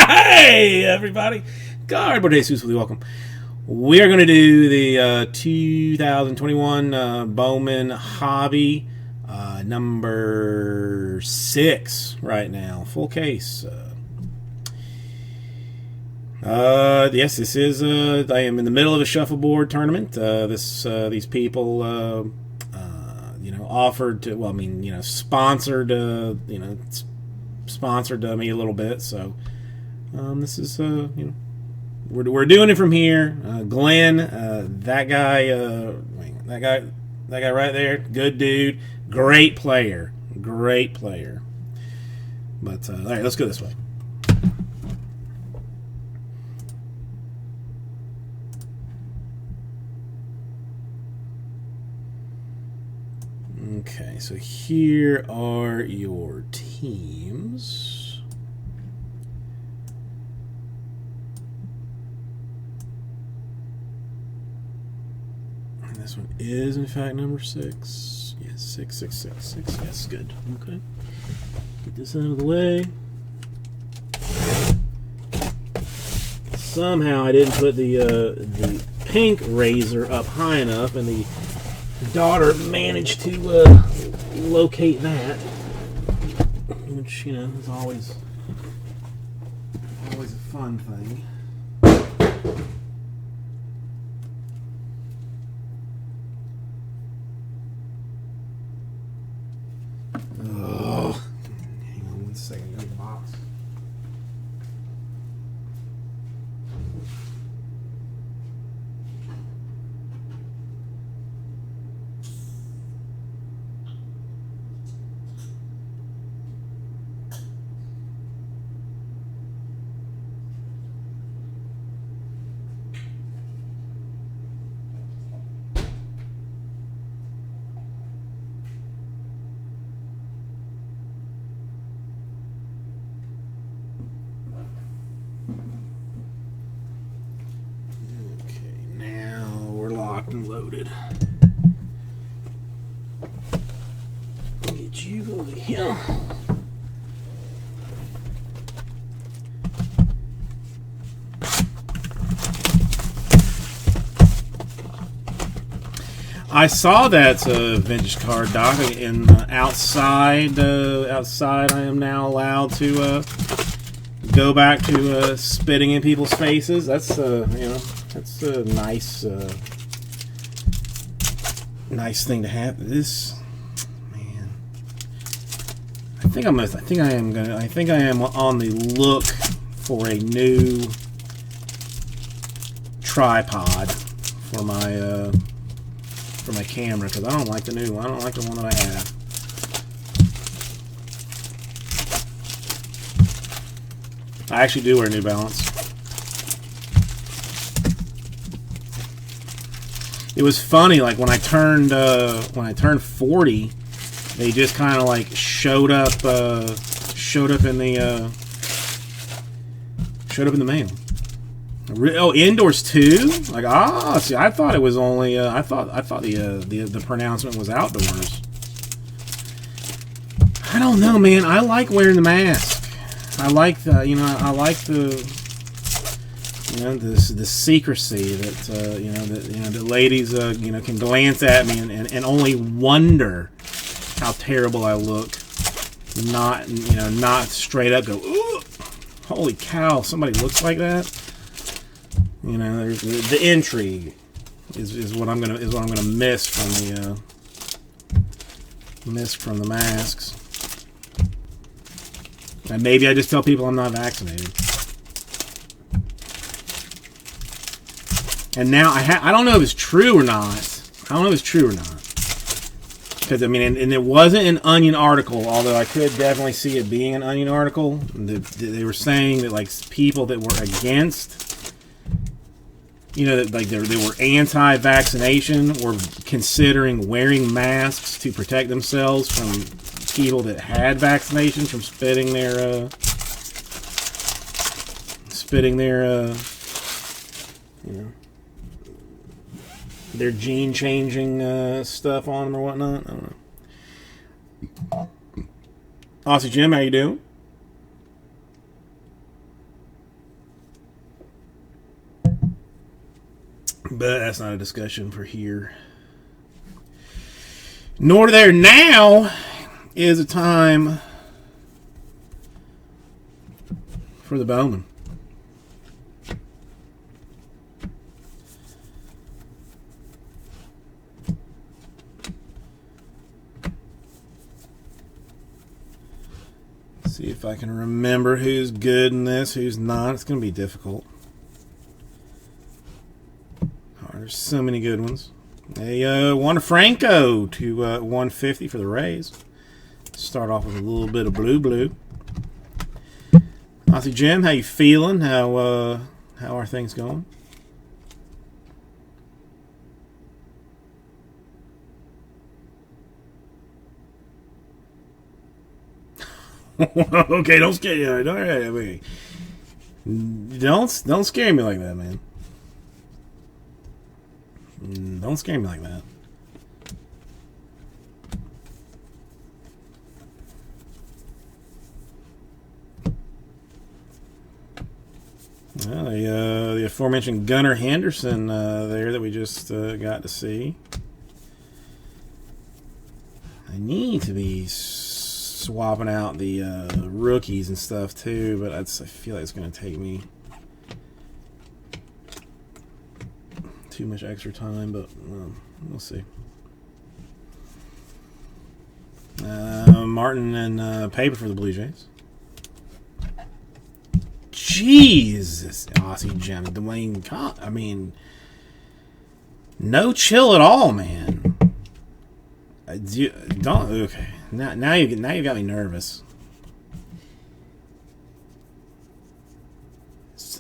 Hey, everybody. God, Jesus, welcome. We are going to do the 2021 Bowman Hobby number 6 right now. Full case. Yes, this is. I am in the middle of a shuffleboard tournament. These people, offered to. Well, I mean, sponsored. Sponsored me a little bit. So, this is. We're doing it from here. Glenn, that guy right there, good dude, great player. But all right, let's go this way. Okay, so here are your teams. And this one is, in fact, number 6. Yes, 6. Yes, good. Okay. Get this out of the way. Somehow I didn't put the pink razor up high enough, and the daughter managed to locate that, which is always a fun thing. Oh, hang on one second. Go to the box. And loaded. Get you over here. I saw that vintage card, Doc. In outside, I am now allowed to go back to spitting in people's faces. That's that's a nice. Nice thing to have. This, man, I think I am on the look for a new tripod for my camera, because I don't like the new one. I don't like the one that I have. I actually do wear New Balance. It was funny, like when I turned 40, they just kind of like showed up in the mail. Oh, indoors too? Like, see, I thought it was only I thought the pronouncement was outdoors. I don't know, man. I like wearing the mask. I like the the secrecy that the ladies can glance at me and only wonder how terrible I look. Not straight up go, ooh, holy cow, somebody looks like that. There's the intrigue is what I'm gonna miss from the masks. And maybe I just tell people I'm not vaccinated. And now I don't know if it's true or not. Because, I mean, and it wasn't an Onion article, although I could definitely see it being an Onion article. They were saying that, like, people that were against, that, like, they were anti-vaccination or considering wearing masks to protect themselves from people that had vaccinations from spitting their gene-changing stuff on them or whatnot. I don't know. Aussie Jim, how you doing? But that's not a discussion for here. Nor there now is a time for the Bowman. See if I can remember who's good in this, who's not. It's going to be difficult. Oh, there's so many good ones. A Wander Franco to 150 for the Rays. Start off with a little bit of blue. Aussie Jim, how you feeling? How are things going? Okay, don't scare you. Don't scare me like that, man. Don't scare me like that. Well, the aforementioned Gunnar Henderson there that we just got to see. I need to be swapping out the rookies and stuff too, but I feel like it's going to take me too much extra time, but we'll see. Martin and Paper for the Blue Jays. Jesus, Aussie Gem, Dwayne. I mean, no chill at all, man. Don't. Okay, now you got me nervous.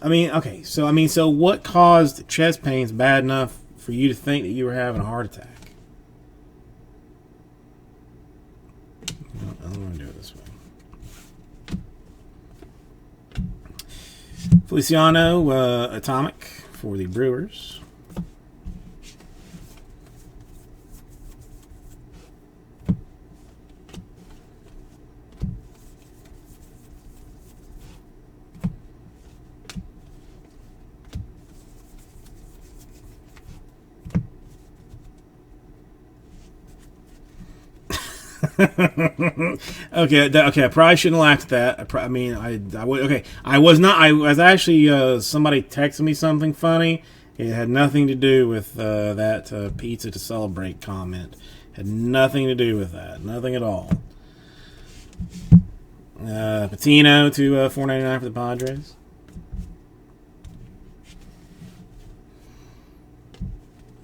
I mean, okay, so what caused chest pains bad enough for you to think that you were having a heart attack? I'm going to do it this way. Feliciano Atomic for the Brewers. Okay. I probably shouldn't have laughed at that. I was not. I was actually somebody texted me something funny. It had nothing to do with that pizza to celebrate comment. Had nothing to do with that. Nothing at all. Patino to $4.99 for the Padres.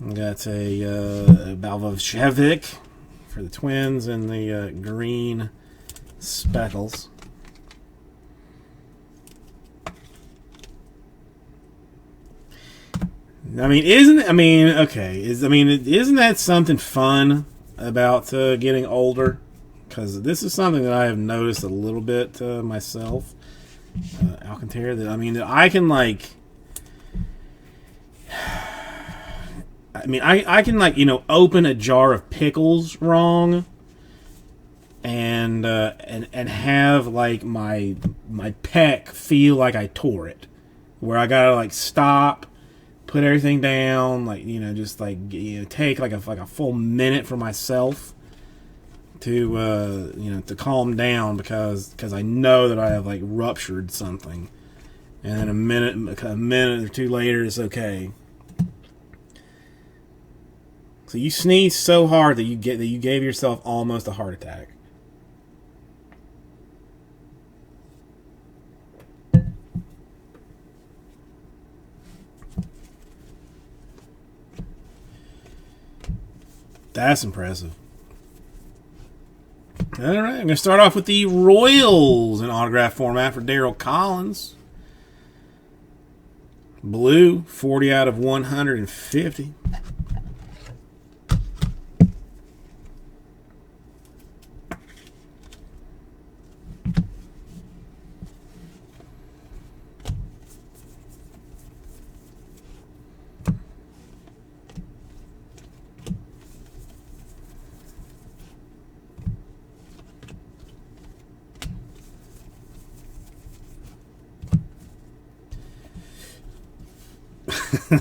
Got a Balvovchevic for the Twins and the green speckles. Isn't that something fun about getting older? Because this is something that I have noticed a little bit myself. Alcantara, that I can I can open a jar of pickles wrong, and have my pec feel like I tore it, where I gotta stop, put everything down, take a full minute for myself to to calm down because I know that I have ruptured something, and then a minute or two later it's okay. So you sneezed so hard that you gave yourself almost a heart attack. That's impressive. All right, I'm going to start off with the Royals in autograph format for Darryl Collins. Blue, 40 out of 150.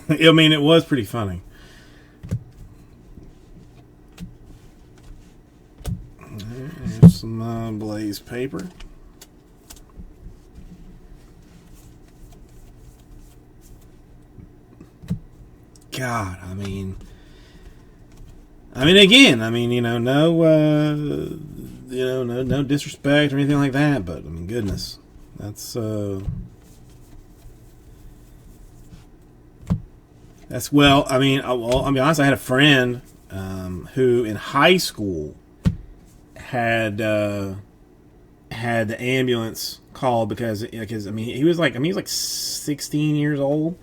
I mean, it was pretty funny. There's some Blaze paper. God, I mean, again, no disrespect or anything like that, but I mean, goodness, that's well, I mean, I'll be honest. I had a friend who in high school had the ambulance called because he was like 16 years old.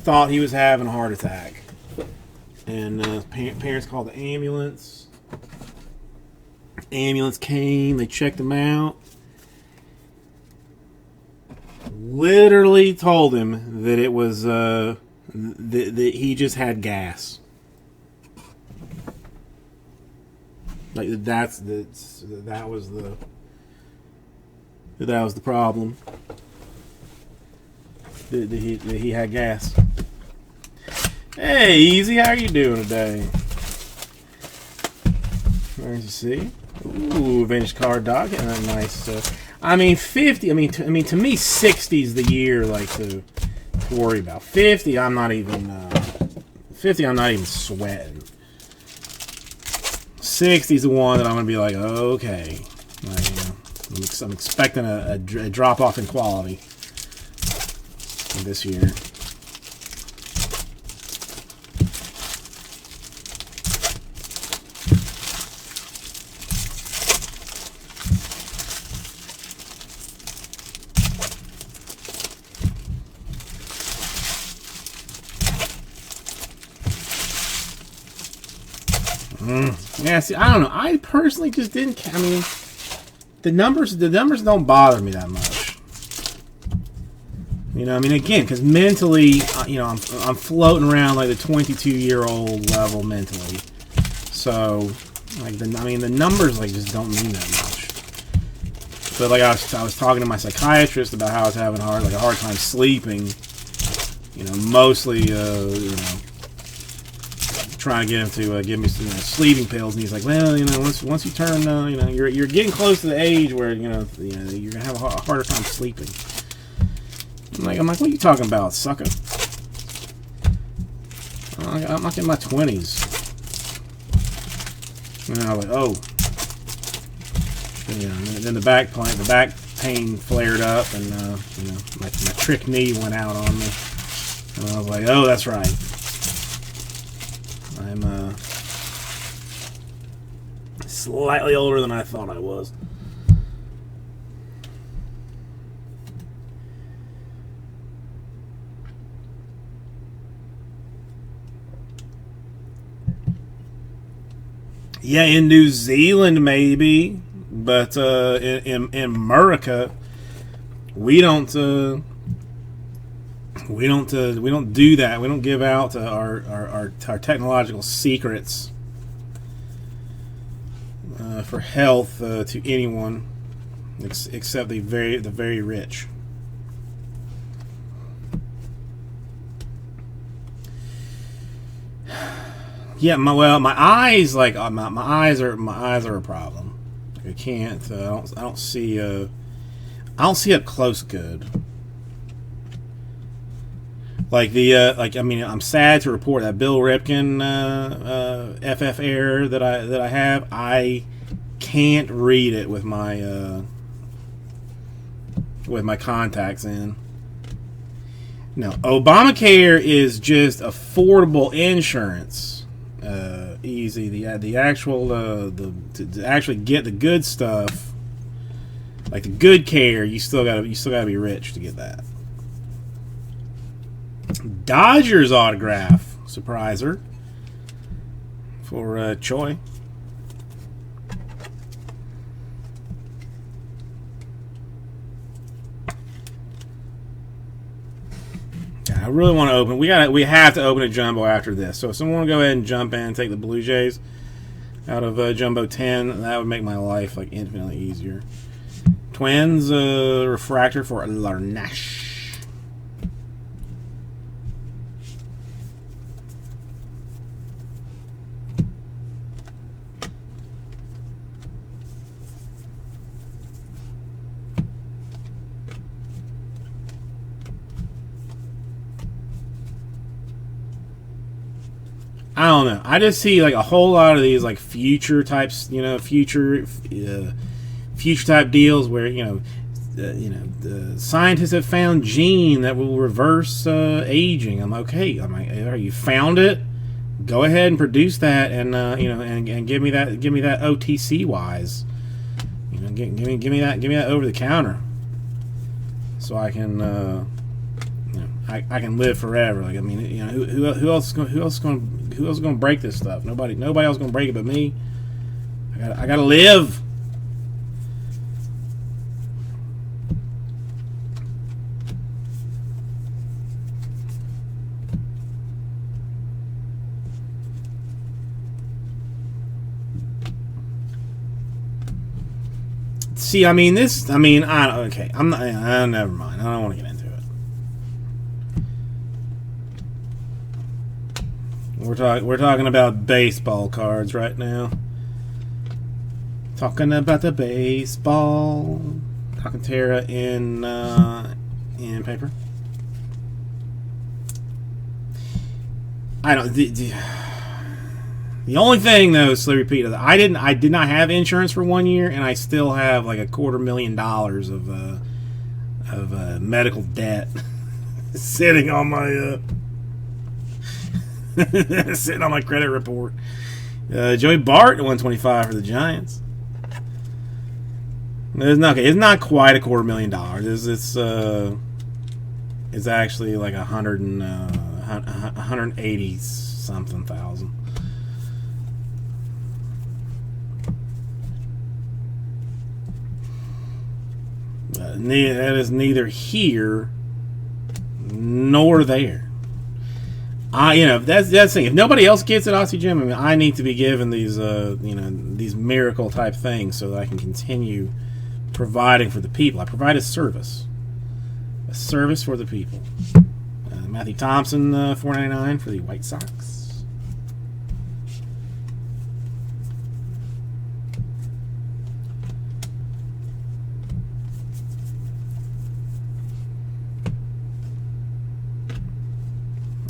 Thought he was having a heart attack, and parents called the ambulance. Ambulance came. They checked him out. Literally told him that it was that he just had gas. Like that was the problem. That he had gas. Hey, Easy, how are you doing today? Nice to see. Ooh, vintage card doc, and a nice. 50. To me, 60 is the year like to worry about. 50, I'm not even. 50, I'm not even sweating. 60 is the one that I'm gonna be like, okay, I'm expecting a drop off in quality this year. Yeah, see, I don't know. I personally just didn't. I mean, the numbers don't bother me that much. Again, because mentally, I'm floating around like the 22-year-old level mentally. So, the numbers just don't mean that much. But I was talking to my psychiatrist about how I was having a hard time sleeping. Mostly, trying to get him to give me some sleeping pills, and he's like, well, once you turn, you're getting close to the age where you're gonna have a harder time sleeping. I'm like, what are you talking about, sucker? I'm like in my 20s. And I was like, oh. And then the back pain flared up, and my trick knee went out on me. And I was like, oh, that's right. I'm slightly older than I thought I was. Yeah, in New Zealand maybe, but in America we don't do that. We don't give out our technological secrets for health to anyone except the very rich. Yeah, my eyes my eyes are a problem. I can't. I don't see. I don't see up close good. I'm sad to report that Bill Ripken FF error that I have. I can't read it with my contacts in. No, Obamacare is just affordable insurance. Easy. The actual to actually get the good stuff, like the good care, you still gotta be rich to get that. Dodgers autograph surpriser for Choi. I really want to open. We have to open a jumbo after this. So if someone want to go ahead and jump in and take the Blue Jays out of jumbo 10, that would make my life infinitely easier. Twins refractor for Larnash. I don't know. I just see like a whole lot of these like future types, future type deals where the scientists have found gene that will reverse aging. I'm okay. I'm like, you found it? Go ahead and produce that, and and give me that OTC wise. Give me that over the counter, so I can I can live forever. Like, I mean, who else is going to break this stuff? Nobody else is going to break it but me. I gotta live. See, I mean, okay. I'm not. Never mind. I don't want to get into it. We're talking about baseball cards right now. Talking about the baseball. Alcantara in paper. I don't. The only thing, though, so repeat, I did not have insurance for 1 year, and I still have like $250,000 of medical debt sitting on my sitting on my credit report. Joey Bart at 125 for the Giants. It's not quite $250,000. It's actually like 180 something thousand. That is neither here nor there. That's the thing. If nobody else gets it, Aussie Jim, I mean, I need to be given these, these miracle type things so that I can continue providing for the people. I provide a service for the people. Matthew Thompson, $4.99 for the White Sox.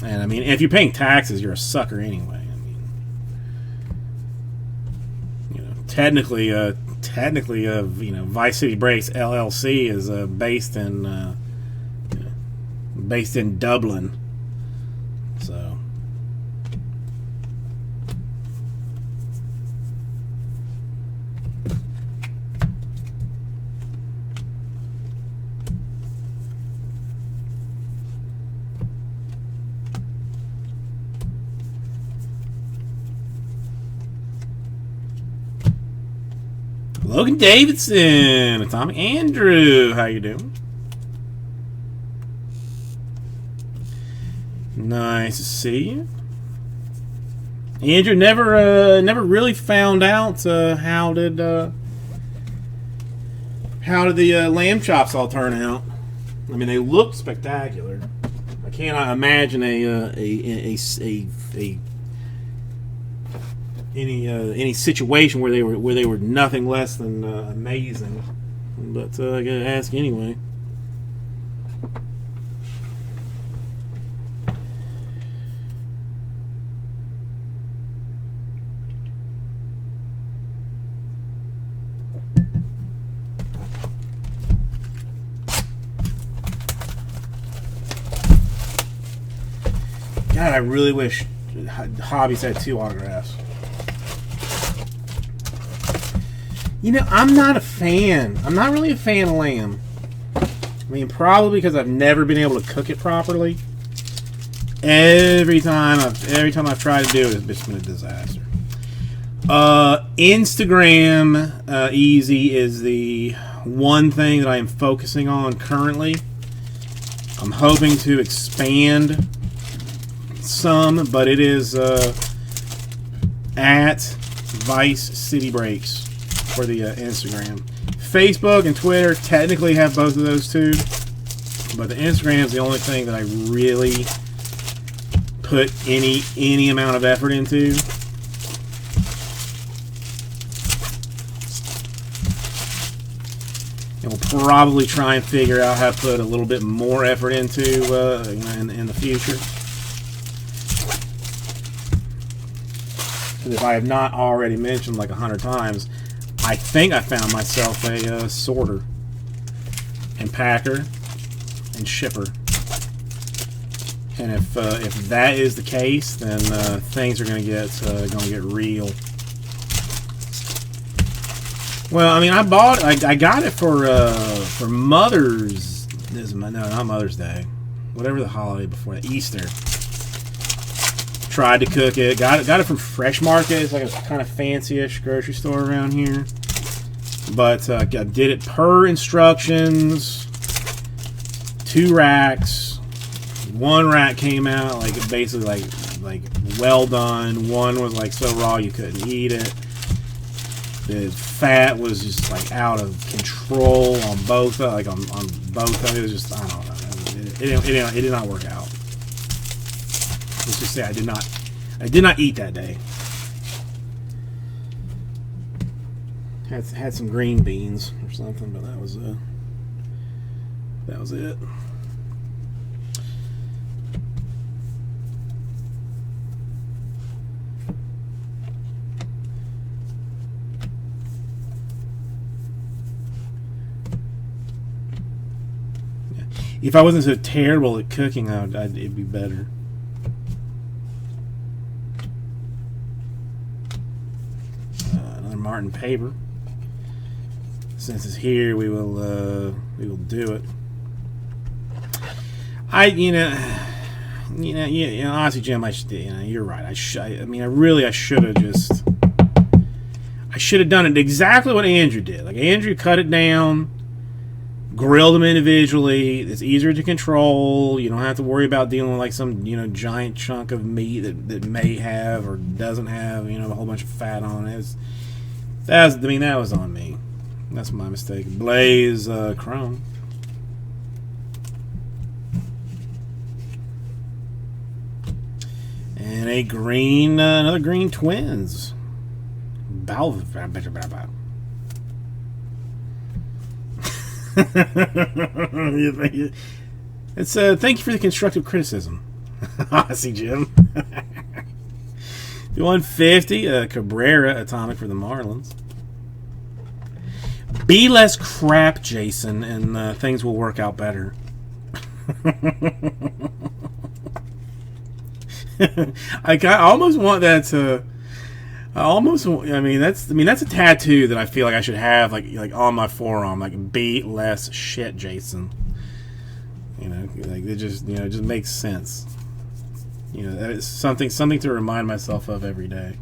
And I mean, if you're paying taxes, you're a sucker anyway. I mean, technically, Vice City Breaks LLC is based in Dublin. So, Logan Davidson, Atomic Andrew, how you doing? Nice to see you. Andrew never really found out how did the lamb chops all turn out. I mean, they looked spectacular. I cannot imagine any situation where they were nothing less than amazing. But I gotta ask anyway. God, I really wish Hobbies had 2 autographs. I'm not a fan. I'm not really a fan of lamb. I mean, probably because I've never been able to cook it properly. Every time I've tried to do it, it's just been a disaster. Instagram Easy is the one thing that I am focusing on currently. I'm hoping to expand some, but it is at Vice City Breaks for the Instagram. Facebook and Twitter technically have both of those too, but the Instagram is the only thing that I really put any amount of effort into. And we'll probably try and figure out how to put a little bit more effort into in the future. if I have not already mentioned like 100 times, I think I found myself a sorter and packer and shipper. And if that is the case, then things are going to get real. Well, I mean, I got it for Mother's. No, not Mother's Day. Whatever the holiday before that, Easter. Tried to cook it. Got it from Fresh Market. It's like a kind of fancy-ish grocery store around here. But I did it per instructions. 2 racks. 1 rack came out like basically like well done. 1 was like so raw you couldn't eat it. The fat was just like out of control on both. Like on both of it. It was just, I don't know. It did not work out. Let's just say I did not eat that day. Had some green beans or something, but that was it. If I wasn't so terrible at cooking, it'd be better. Another Martin paper. Since it's here, we will do it. Honestly, Jim, you're right. I should have done it exactly what Andrew did. Like, Andrew cut it down, grilled them individually. It's easier to control. You don't have to worry about dealing with like some giant chunk of meat that may have or doesn't have a whole bunch of fat on it. That was on me. That's my mistake. Blaze Chrome. And another green Twins. It's thank you for the constructive criticism. I see, Jim. The 150 Cabrera Atomic for the Marlins. Be less crap, Jason, and things will work out better. I almost want that to. That's a tattoo that I feel like I should have like on my forearm. Like, be less shit, Jason. Like it just just makes sense. That is something to remind myself of every day.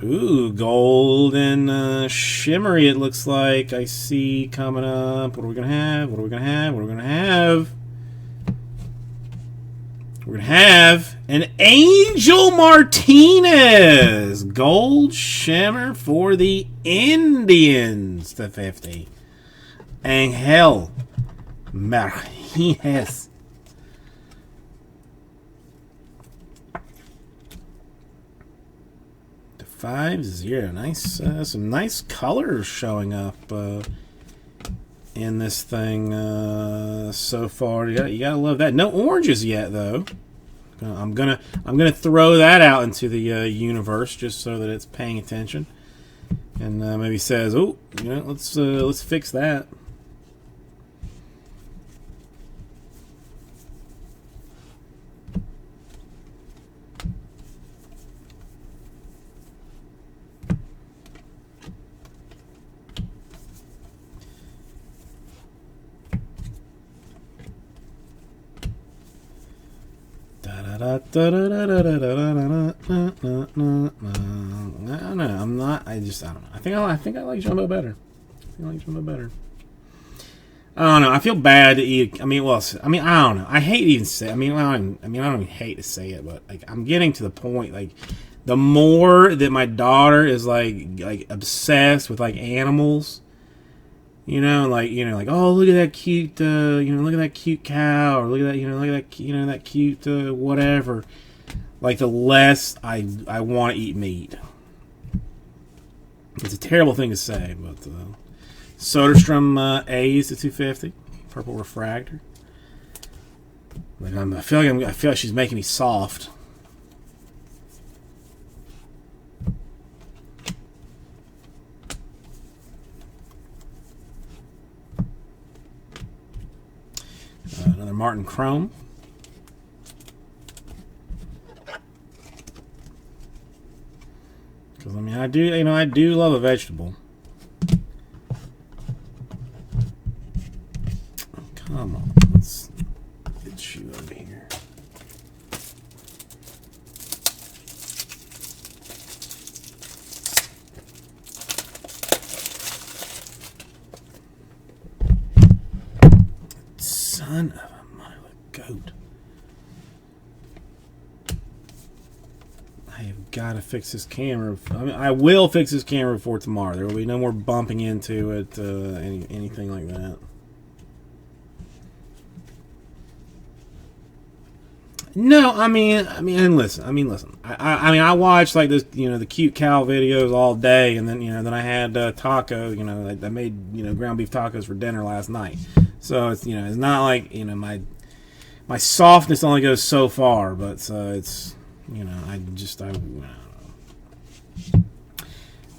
Ooh, gold and shimmery. It looks like I see coming up. What are we gonna have? We're gonna have an Angel Martinez gold shimmer for the Indians to 50. Angel Martinez. To 5-0. Nice, some nice colors showing up in this thing so far. You gotta love that. No oranges yet, though. I'm gonna throw that out into the universe just so that it's paying attention, and maybe says, "Oh, let's fix that." I don't know. I'm not. I don't know. I think I like Jumbo better. I don't know. I feel bad to eat. I don't know. I hate to even say. I don't even hate to say it, but like, I'm getting to the point. Like, the more that my daughter is like obsessed with like animals. Like, oh, look at that cute, look at that cute cow, or look at that, that cute, whatever. Like, the less I want to eat meat. It's a terrible thing to say, but Soderstrom A's to 250, purple refractor. Like, I feel like she's making me soft. Another Martin Chrome. Because I mean, I do love a vegetable. Oh, come on, let's get you over here. Son of a mother goat. I have got to fix this camera. I mean, I will fix this camera before tomorrow. There will be no more bumping into it, anything like that. No, I mean, listen. I watched like this, the cute cow videos all day, and then I had taco. I made ground beef tacos for dinner last night. So it's it's not like my softness only goes so far, but it's I don't know.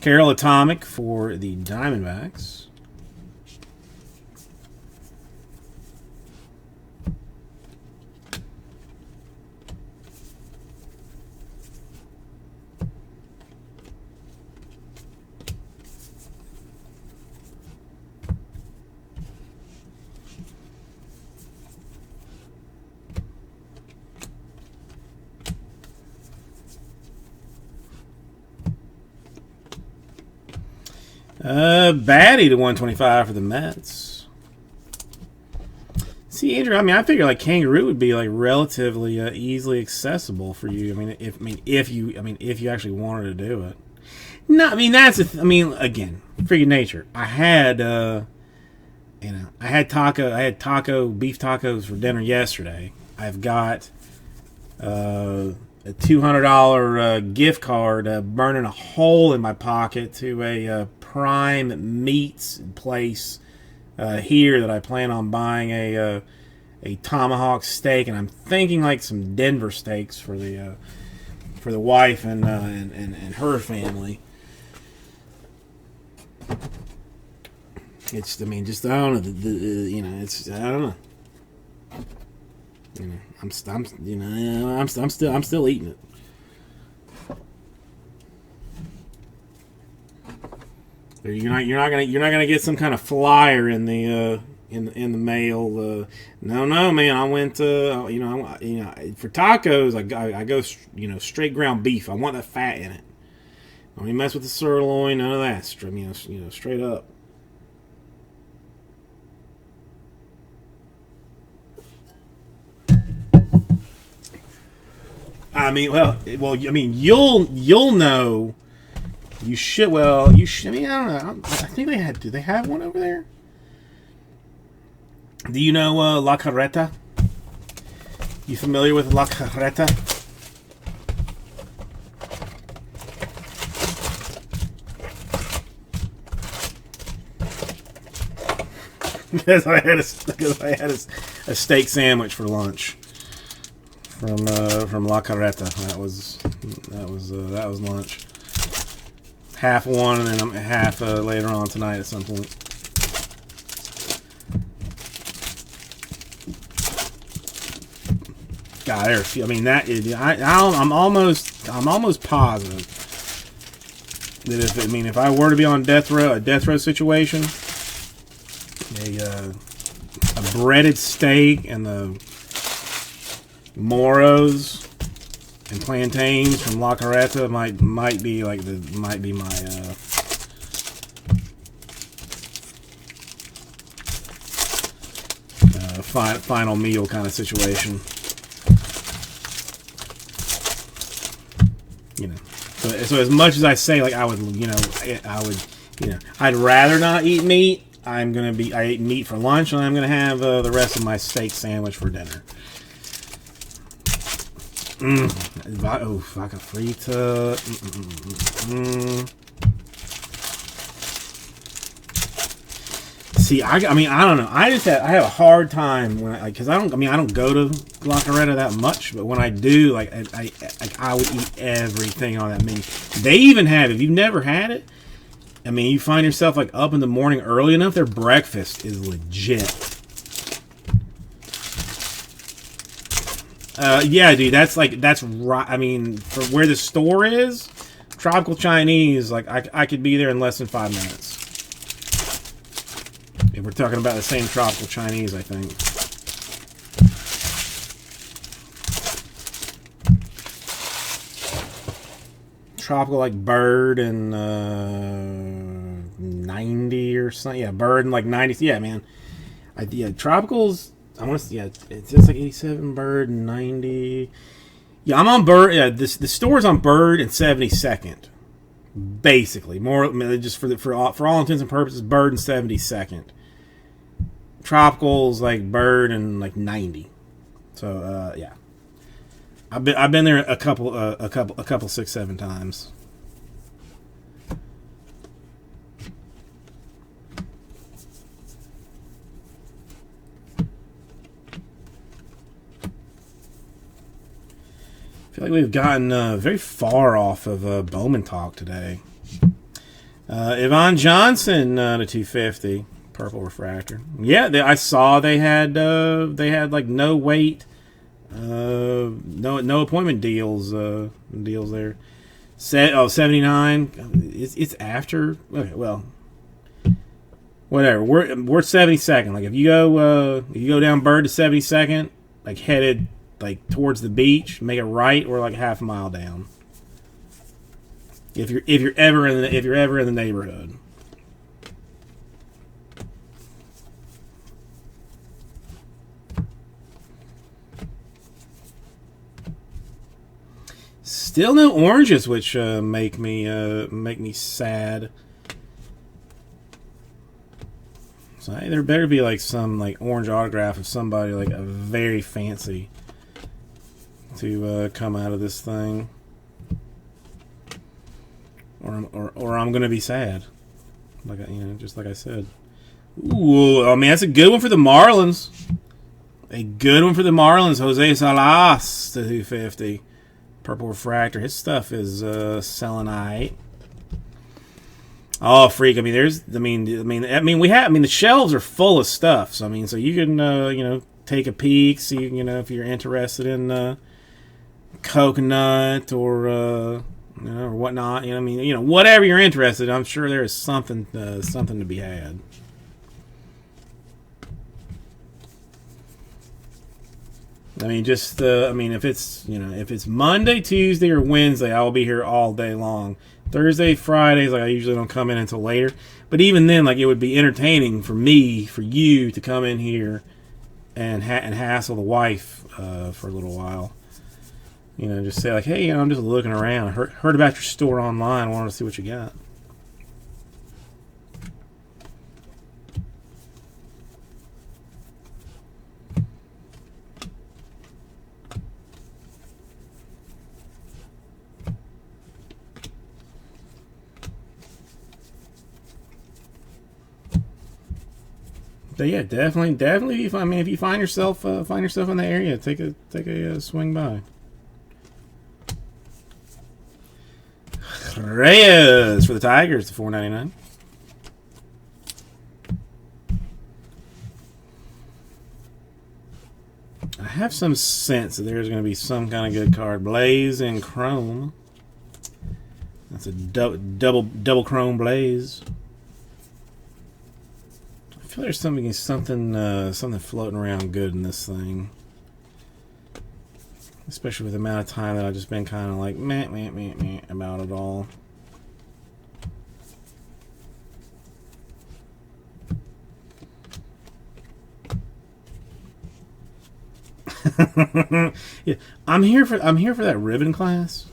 Carroll Atomic for the Diamondbacks. Batty to 125 for the Mets. See, Andrew, I figure like Kangaroo would be like relatively easily accessible for you. If you actually wanted to do it. No, again, freaking nature. I had taco beef tacos for dinner yesterday. I've got a $200 gift card burning a hole in my pocket to a Prime Meats place here that I plan on buying a tomahawk steak, and I'm thinking like some Denver steaks for the wife and her family. It's I don't know I don't know. I'm still eating it. You're not gonna get some kind of flyer in the mail. No, man. I went for tacos. I go straight ground beef. I want that fat in it. Don't even mess with the sirloin. None of that. Straight up. You'll know. You should. Well, you should. I don't know. I think they had. Do they have one over there? Do you know La Carreta? You familiar with La Carreta? Because I had a steak sandwich for lunch from La Carreta. That was lunch. Half one, and then I'm half later on tonight at some point. God, I'm almost positive that if I were to be on a death row situation, a breaded steak and the moros and plantains from La Carreta might be my final meal kind of situation. So as much as I say like I'd rather not eat meat. I ate meat for lunch, and I'm gonna have the rest of my steak sandwich for dinner. Vaca frita. See, I don't know. I have a hard time when because I don't go to La Carreta that much, but when I do, I would eat everything on that menu. They even have, if you've never had it, you find yourself up in the morning early enough, their breakfast is legit. Yeah, dude, that's right. I mean, for where the store is, Tropical Chinese, like I could be there in less than 5 minutes. If we're talking about the same Tropical Chinese, I think. Tropical, like Bird and 90 or something. Yeah, Bird and like 90. Yeah, man. Yeah, Tropicals. I want to. Yeah, it's just like 87 Bird and 90. Yeah, I'm on Bird. Yeah, the store's on Bird and 72nd. Basically, more just for all intents and purposes, Bird and 72nd. Tropicals like Bird and like 90. So yeah, I've been there a couple 6-7 times. I feel like we've gotten very far off of Bowman talk today. Yvonne Johnson to 250. Purple refractor. Yeah, I saw they had like no wait, no appointment deals there. 79. It's after. Okay, well, whatever. We're 72nd. Like if you go down Bird to 72nd, like headed like towards the beach, make it right. We're like half a mile down. If you're ever in the neighborhood. Still no oranges, which make me sad. So hey, there better be like some like orange autograph of somebody like a very fancy to come out of this thing, or I'm gonna be sad. Like just like I said. Ooh, I mean that's a good one for the Marlins. A good one for the Marlins. Jose Salas to 250. Purple refractor. His stuff is selenite. Oh, freak! I mean, the shelves are full of stuff. So I mean, so you can take a peek, see if you're interested in coconut or or whatnot. Whatever you're interested in, I'm sure there is something to be had. I mean, if it's Monday, Tuesday, or Wednesday, I will be here all day long. Thursday, Fridays, like I usually don't come in until later. But even then, like it would be entertaining for you to come in here and hassle the wife for a little while. Just say like, hey, I'm just looking around. I heard about your store online. Wanted to see what you got. But yeah, definitely. If you find yourself in the area, take a swing by. Reyes for the Tigers to 499. I have some sense that there's going to be some kind of good card. Blaze in chrome. That's a double chrome Blaze. I feel there's something floating around good in this thing, especially with the amount of time that I've just been kind of like meh about it all. Yeah, I'm here for that ribbon class.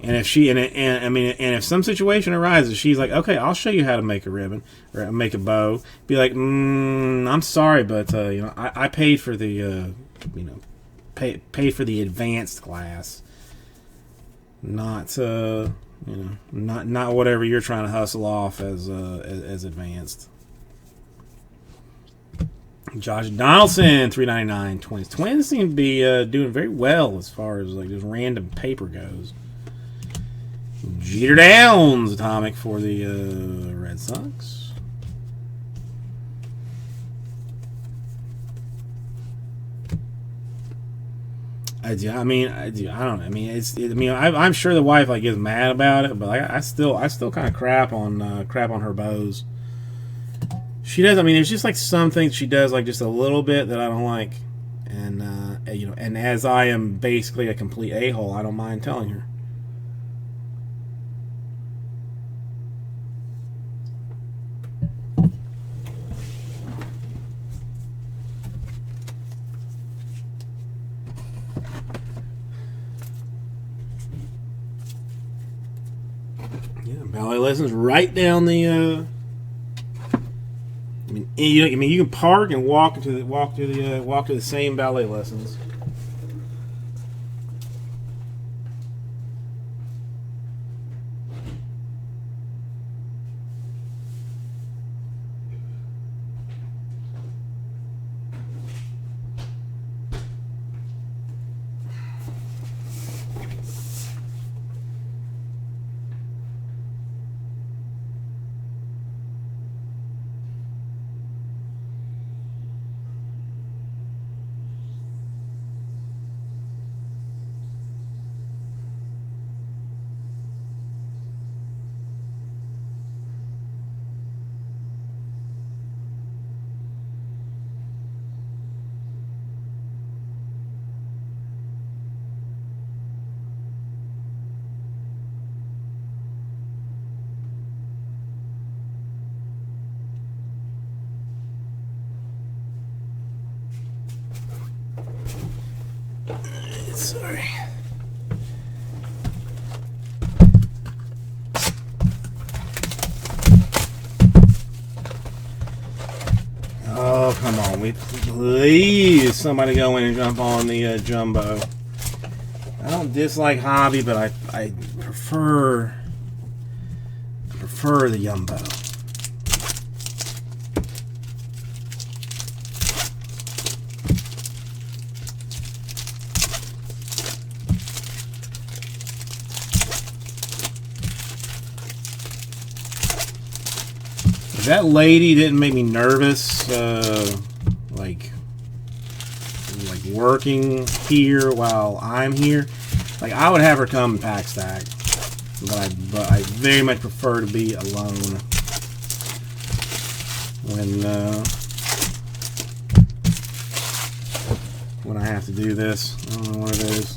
And if some situation arises, she's like, okay, I'll show you how to make a ribbon or make a bow. Be like, I'm sorry, but I paid for the paid for the advanced class, not not whatever you're trying to hustle off as advanced. Josh Donaldson, 399 Twins. Twins seem to be doing very well as far as like just random paper goes. Jeter Downs atomic for the Red Sox. I mean, I don't know. I mean, I'm sure the wife like gets mad about it, but I still kind of crap on her bows. She does. I mean, there's just like some things she does like just a little bit that I don't like, and and as I am basically a complete a-hole, I don't mind telling her. Yeah, ballet lessons right down the. I mean, you can park and walk to the same ballet lessons. Sorry. Oh, come on. Please, somebody go in and jump on the jumbo. I don't dislike hobby, but I prefer the jumbo. That lady didn't make me nervous, like working here while I'm here. Like, I would have her come and pack stack, but I very much prefer to be alone when I have to do this. I don't know what it is.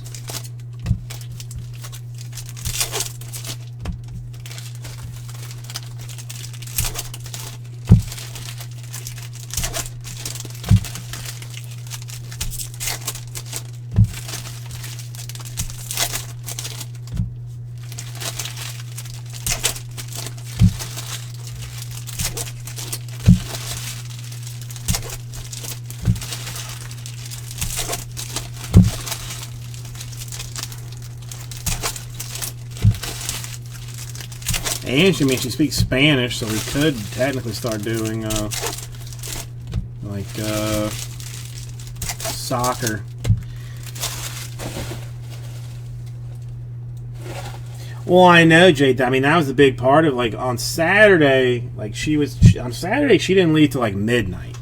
And she speaks Spanish, so we could technically start doing soccer. Well, I know, Jay. I mean, that was the big part of like on Saturday. Like on Saturday, she didn't leave till like midnight.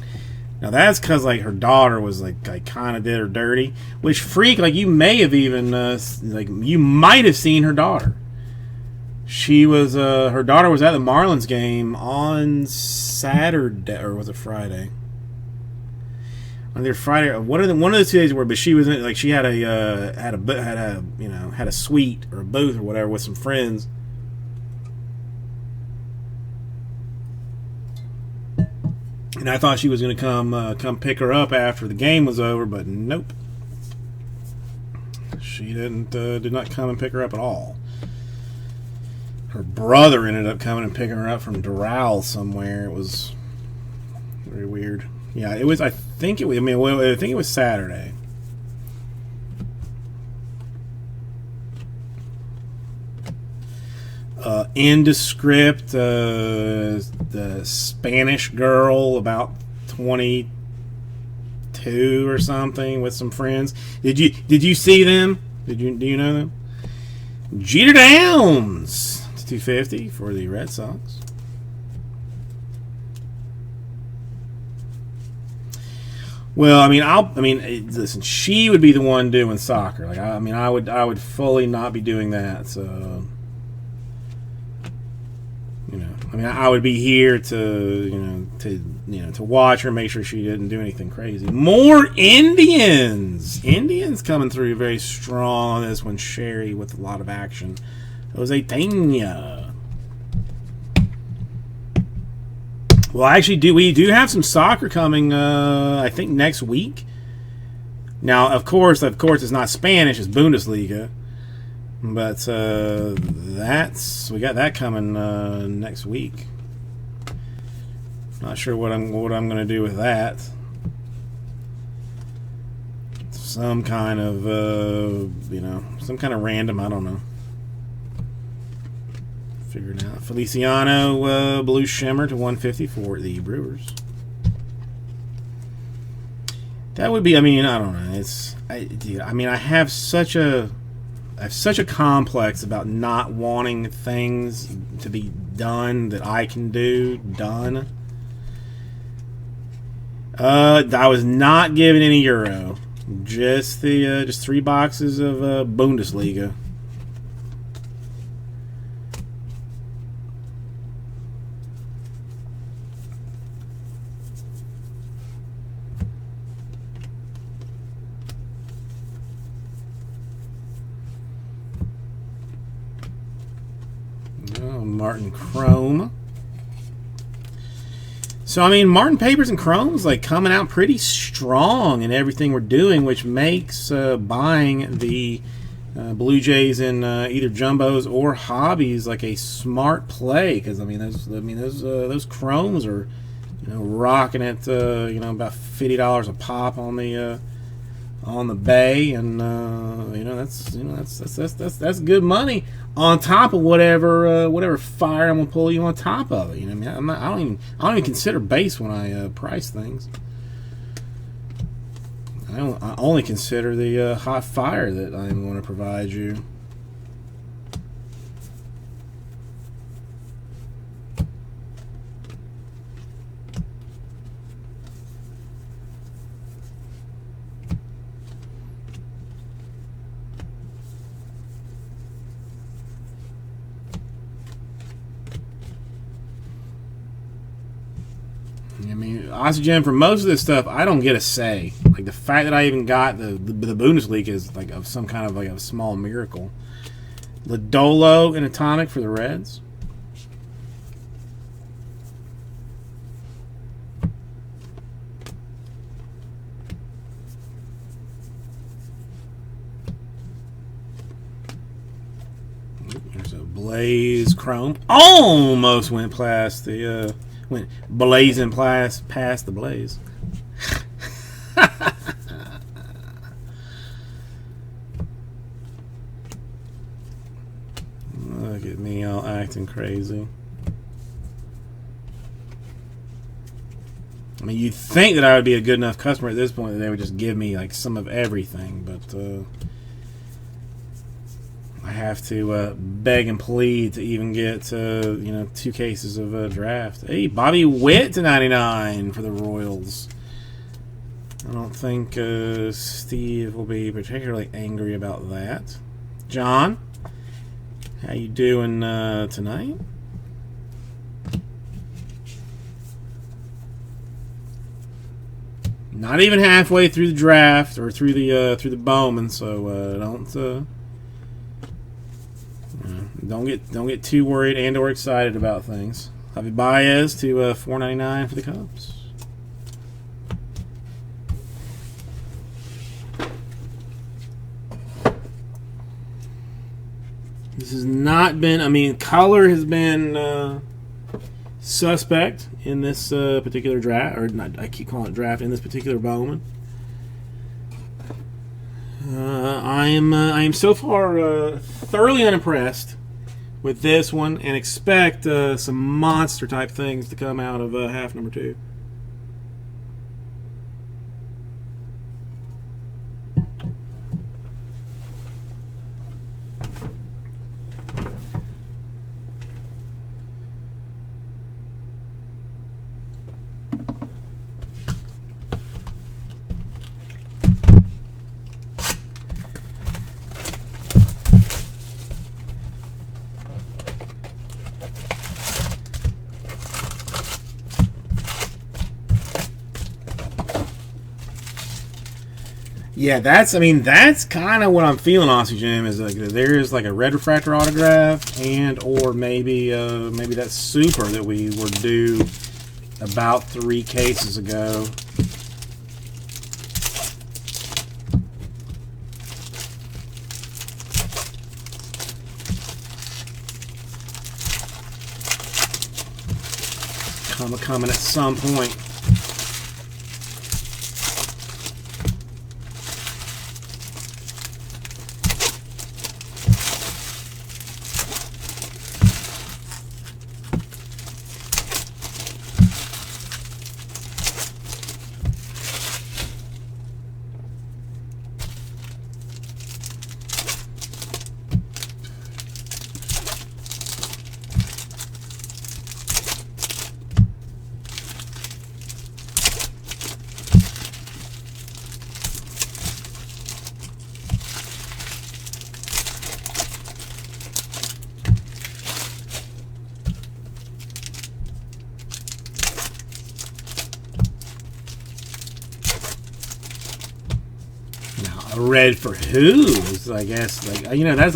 Now that's because like her daughter was like kind of did her dirty. Which freak, like you may have even you might have seen her daughter. She was her daughter was at the Marlins game on Saturday, or was it Friday? Either Friday, one of the 2 days were, but she was in, like she had a suite or a booth or whatever with some friends. And I thought she was going to come pick her up after the game was over, but nope. She did not come and pick her up at all. Her brother ended up coming and picking her up from Doral somewhere. It was very weird. Yeah, it was. I think it was Saturday. Indescript, the Spanish girl, about 22 or something, with some friends. Did you see them? Do you know them? Jeter Downs to 250 for the Red Sox. Well, I mean, listen. She would be the one doing soccer. Like, I would fully not be doing that. So, I would be here to watch her, make sure she didn't do anything crazy. More Indians coming through very strong on this one. Sherry with a lot of action. Jose Tena. Well, actually, we do have some soccer coming. I think next week. Now, of course, it's not Spanish; it's Bundesliga. But we got that coming next week. Not sure what I'm going to do with that. Some kind of random. I don't know. Figured out. Feliciano Blue Shimmer to 150 for the Brewers. That would be. I don't know. I have such a complex about not wanting things to be done that I can do done. I was not given any Euro. Just 3 boxes of Bundesliga. Martin Chrome. So, Martin Papers and Chrome's like coming out pretty strong in everything we're doing, which makes buying the Blue Jays in either jumbos or hobbies like a smart play, because those Chromes are rocking at about $50 a pop on the bay, and that's good money on top of whatever fire I'm gonna pull you on top of it. I don't even consider base when I price things. I only consider the hot fire that I'm going to provide you. Oxygen for most of this stuff, I don't get a say. Like the fact that I even got the Bundesliga is like of some kind of like a small miracle. Lodolo and Atomic for the Reds. There's a Blaze Chrome. Almost went past the went blazing past the Blaze. Look at me all acting crazy. You'd think that I would be a good enough customer at this point that they would just give me like some of everything, but I have to beg and plead to even get 2 cases of draft. Hey, Bobby Witt to 99 for the Royals. I don't think Steve will be particularly angry about that. John, how you doing tonight? Not even halfway through the draft or through the Bowman, so don't get too worried and or excited about things. Javi Baez to $4.99 for the Cubs. This has not been. Color has been suspect in this particular draft, or not. I keep calling it draft in this particular Bowman. I am so far thoroughly unimpressed with this one, and expect some monster type things to come out of half number 2. Yeah, that's. I mean, that's kind of what I'm feeling. Aussie Jim is like there is like a red refractor autograph, and or maybe that super that we were due about 3 cases ago. Coming at some point. Red for who? I guess, like, you know, that's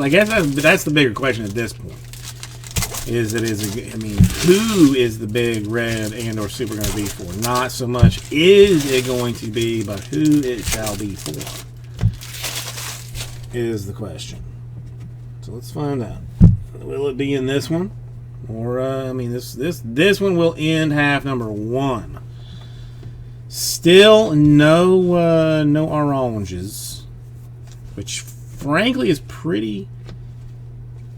the bigger question at this point. I mean, who is the big red and or super going to be for? Not so much is it going to be, but who it shall be for is the question. So let's find out. Will it be in this one, or I mean, this one will end half number 1. Still no oranges. Which, frankly, is pretty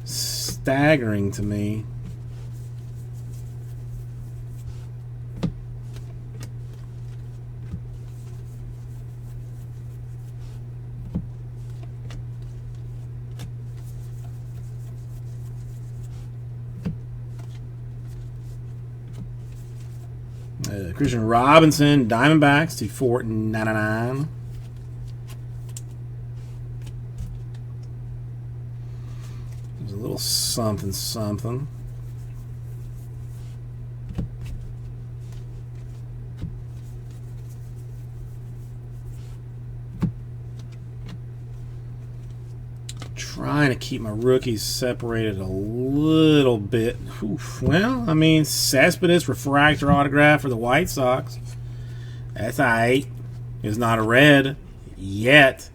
staggering to me. Christian Robinson, Diamondbacks, to 4.99. Something. Trying to keep my rookies separated a little bit. Oof. Well, I mean, Cespedes refractor autograph for the White Sox. That's alright. It's not a red yet.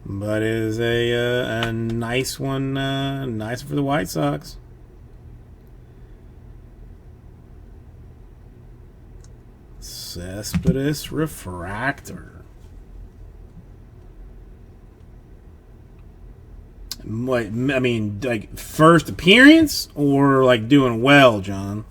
But it is a nice one, nice for the White Sox. Cespedes refractor. What, I mean, like first appearance or like doing well, John?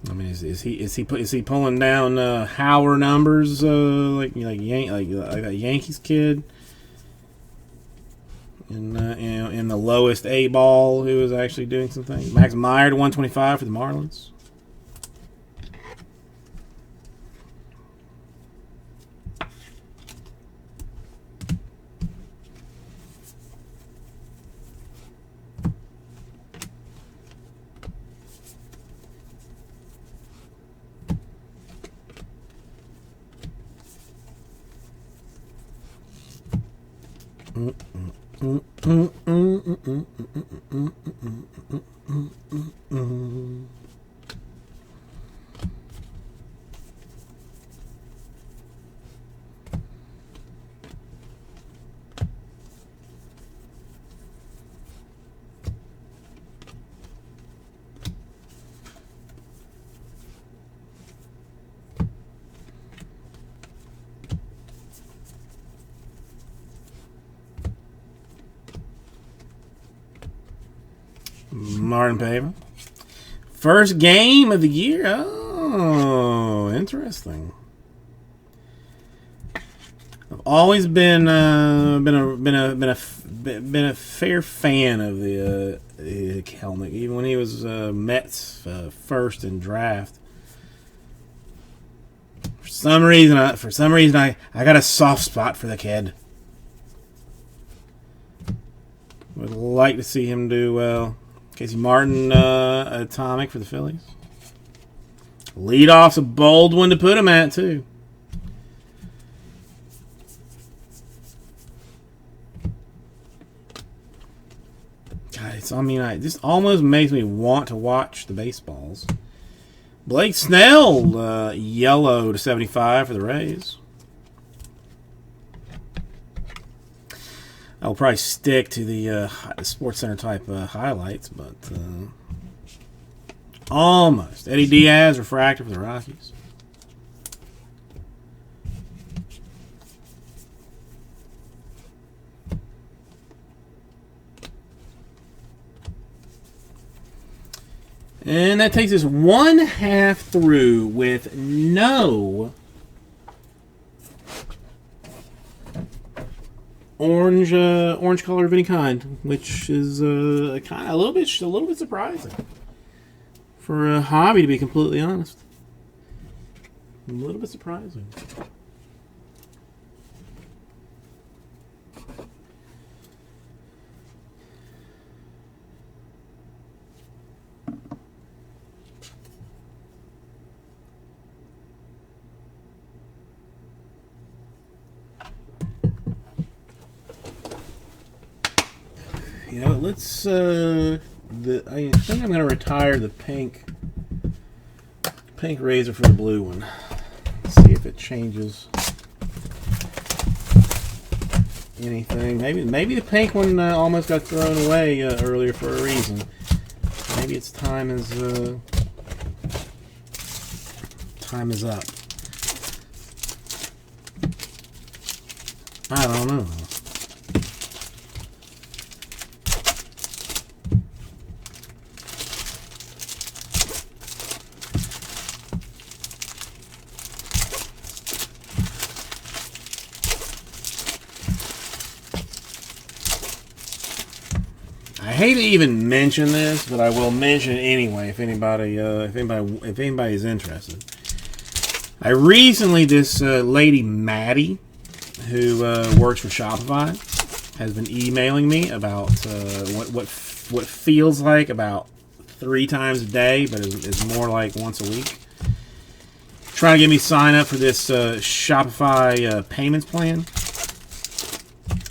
I mean, is he pulling down Howard numbers like that Yankees kid in the lowest 8 ball who was actually doing something? Max Meyer to 125 for the Marlins. Martin Pavin. First game of the year. Oh, interesting. I've always been a fair fan of the Kelnick, even when he was Mets first in draft. For some reason, I got a soft spot for the kid. Would like to see him do well. Casey Martin, atomic for the Phillies. Leadoff's a bold one to put him at, too. God, it just almost makes me want to watch the baseballs. Blake Snell, yellow to 75 for the Rays. I'll probably stick to the Sports Center type highlights, but almost. Eddie Diaz, refractor for the Rockies. And that takes us one half through with no orange color of any kind, which is kind of a little bit surprising for a hobby, to be completely honest. A little bit surprising. You know, let's. I think I'm going to retire the pink razor for the blue one. See if it changes anything. Maybe the pink one almost got thrown away earlier for a reason. Maybe its time is up. I don't know. I hate to even mention this, but I will mention it anyway if anybody's interested. I recently, this lady Maddie, who works for Shopify, has been emailing me about what feels like about 3 times a day, but is more like once a week. Trying to get me signed up for this Shopify payments plan.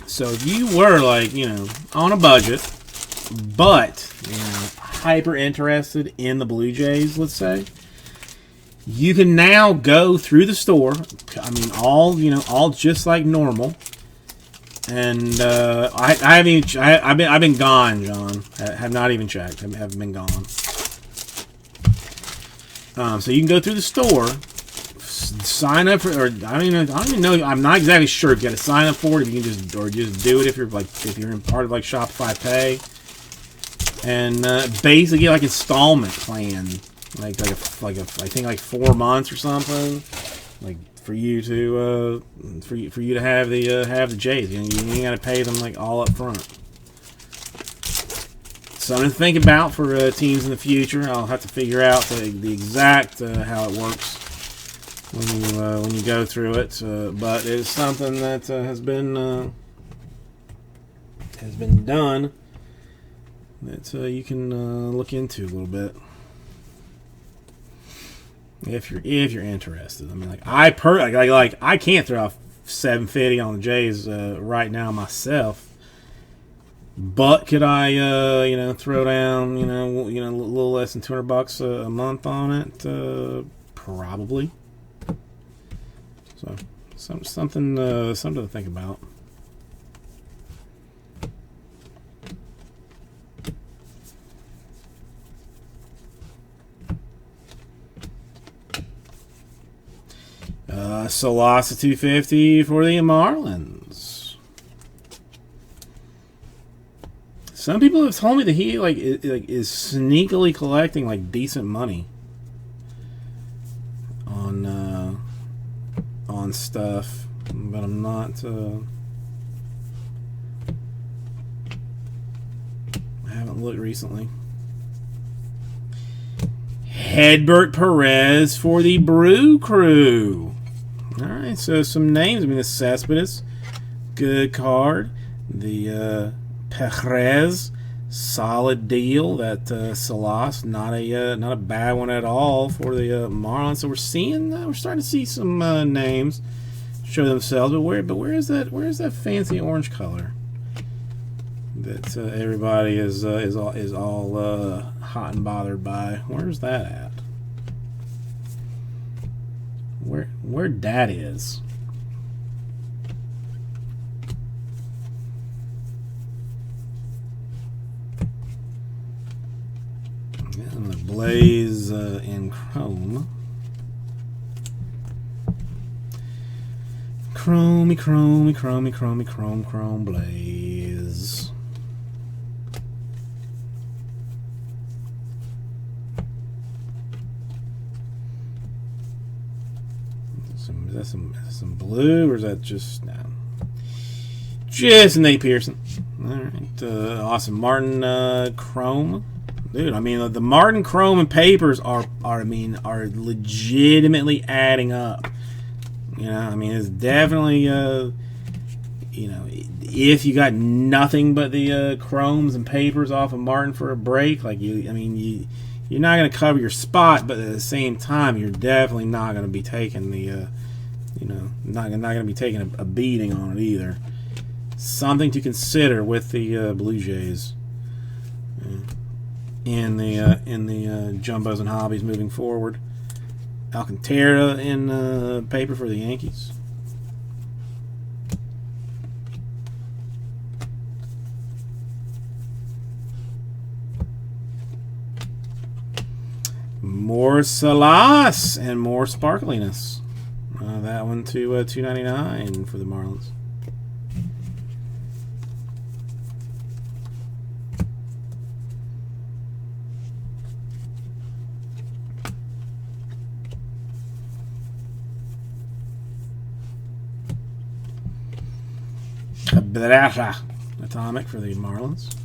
So if you were on a budget, but hyper interested in the Blue Jays, let's say, you can now go through the store. I mean, all just like normal. And I've been gone, John. I have not even checked. I haven't been gone. So you can go through the store, sign up for, or I don't even know. I'm not exactly sure if you got to sign up for it. If you can just do it if you're in part of Shopify Pay. And basically like installment plan, I think 4 months or something, for you to have the Jays. You ain't got to pay them all up front. Something to think about for teams in the future. I'll have to figure out the exact how it works when you go through it. But it's something that has been done. That you can look into a little bit if you're interested. I mean, I can't throw off $750 on the Jays right now myself, but could I throw down a little less than $200 a month on it? Probably. So something to think about. Solasa 250 for the Marlins. Some people have told me that he is sneakily collecting decent money on stuff, but I'm not. I haven't looked recently. Hedbert Perez for the Brew Crew. All right, so some names. I mean, the Cespedes, good card. The Perez, solid deal. That Salas, not a bad one at all for the Marlins. So we're starting to see some names show themselves. But where is that fancy orange color that everybody is all hot and bothered by? Where's that at? Where that is? And the Blaze in chrome. Chromey, chrome Blaze. Is that some blue, or is that just no? Just Nate Pearson. All right, awesome. Martin chrome, dude. I mean, the Martin chrome and papers are legitimately adding up. You know, I mean, it's definitely you know, if you got nothing but the chromes and papers off of Martin for a break, like you're not going to cover your spot, but at the same time, you're definitely not going to be taking the not going to be taking a beating on it either. Something to consider with the Blue Jays in the jumbos and hobbies moving forward. Alcantara in paper for the Yankees. More Salas and more sparkliness. That one to $2.99 for the Marlins. Cabrera atomic for the Marlins.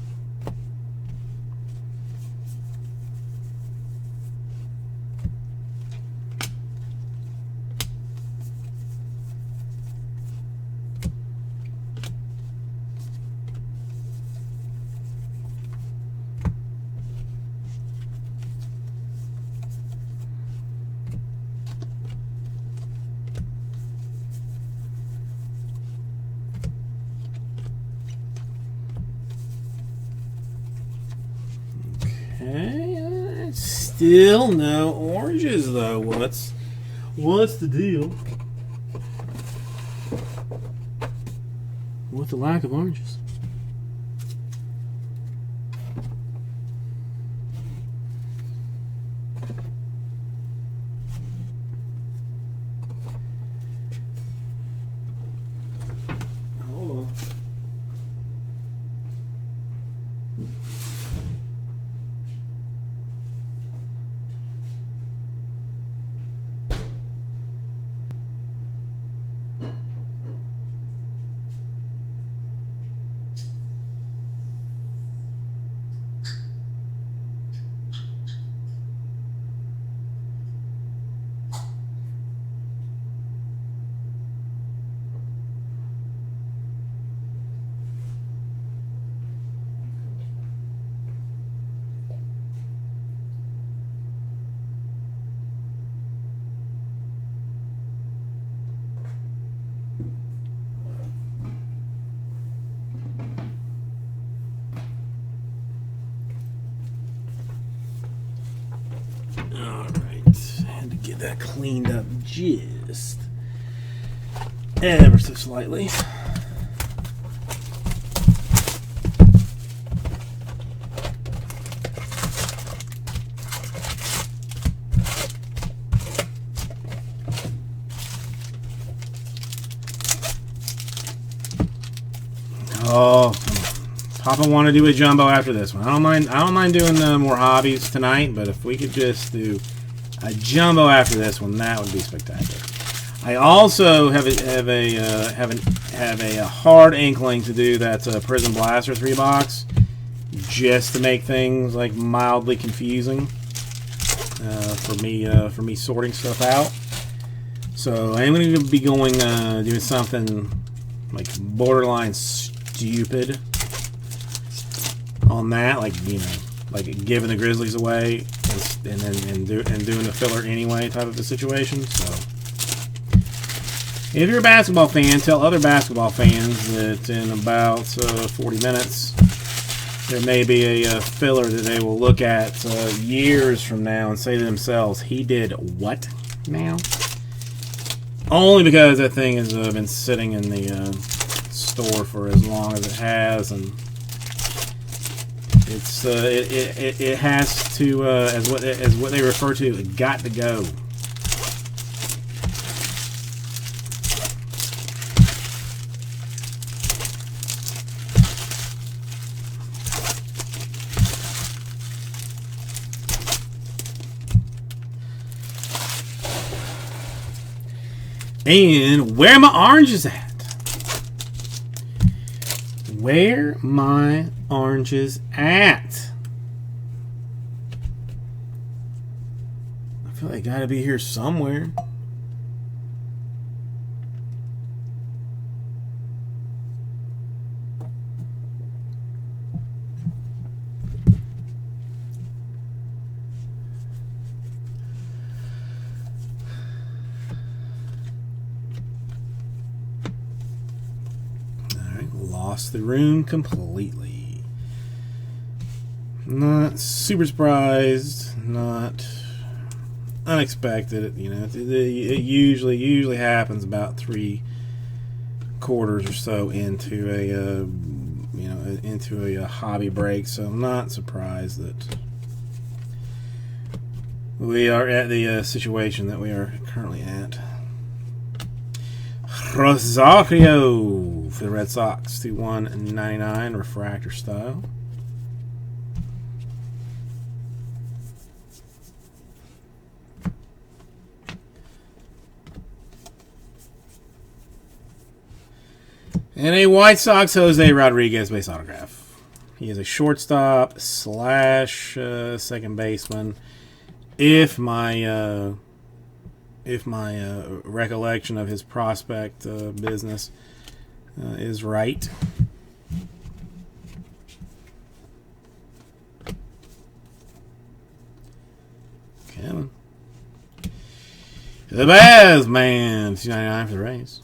Okay, still no oranges though. What's the deal with the lack of oranges? Hold on. That cleaned up just ever so slightly. Oh, Papa want to do a jumbo after this one. I don't mind doing more hobbies tonight, but if we could just do a jumbo after this one, that would be spectacular. I also have a hard inkling to do that Prison Blaster 3-box, just to make things like mildly confusing for me sorting stuff out. So I'm going to be doing something like borderline stupid on that, like, you know, like giving the Grizzlies away and doing the filler anyway type of a situation. So if you're a basketball fan, tell other basketball fans that in about 40 minutes there may be a filler that they will look at years from now and say to themselves, he did what now? Only because that thing has been sitting in the store for as long as it has, and it's it has to as what they refer to, it got to go. And where my oranges at? Where my oranges at? I feel like they gotta be here somewhere. Lost the room completely. Not super surprised, not unexpected. You know, it usually happens about 3 quarters or so into a hobby break. So I'm not surprised that we are at the situation that we are currently at. Rosario for the Red Sox to 199 refractor style. And a White Sox Jose Rodriguez base autograph. He is a shortstop / second baseman. If my recollection of his prospect business is right. Kevin. The Baz man, 299 for the Rays.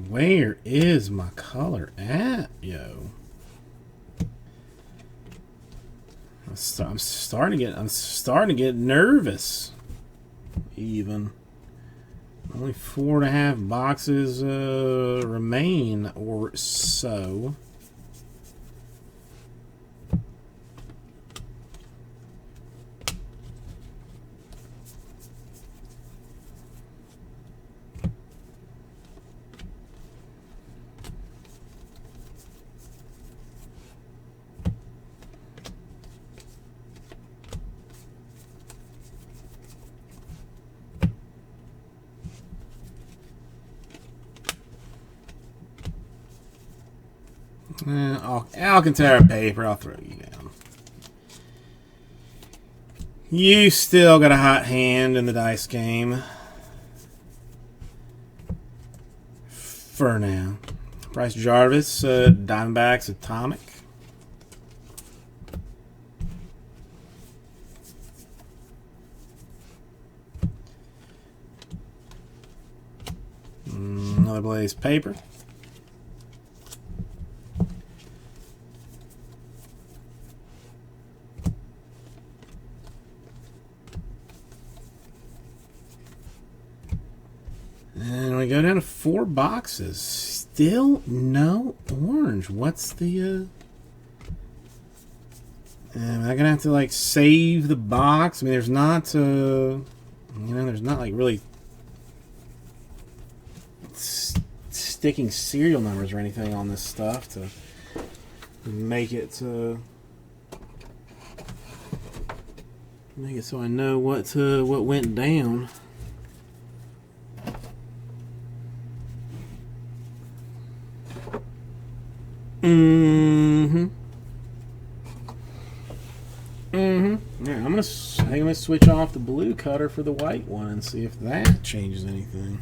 Where is my color at, yo? I'm starting to get nervous. Even only 4.5 boxes remain or so. Alcantara paper, I'll throw you down. You still got a hot hand in the dice game. For now. Bryce Jarvis, Diamondbacks Atomic. Another Blaze paper. And we go down to 4 boxes. Still no orange. What's the... Am I going to have to, like, save the box? I mean, there's not... You know, there's not like really sticking serial numbers or anything on this stuff to make it so I know what went down. Yeah, I'm gonna switch off the blue cutter for the white one and see if that changes anything.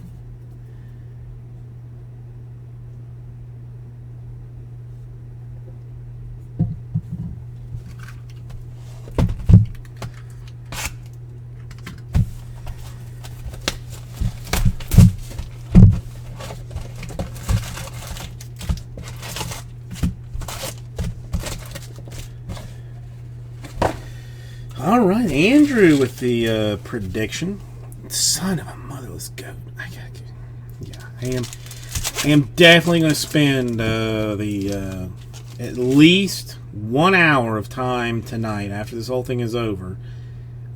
All right, Andrew with the prediction. Son of a motherless goat. I am definitely going to spend at least 1 hour of time tonight after this whole thing is over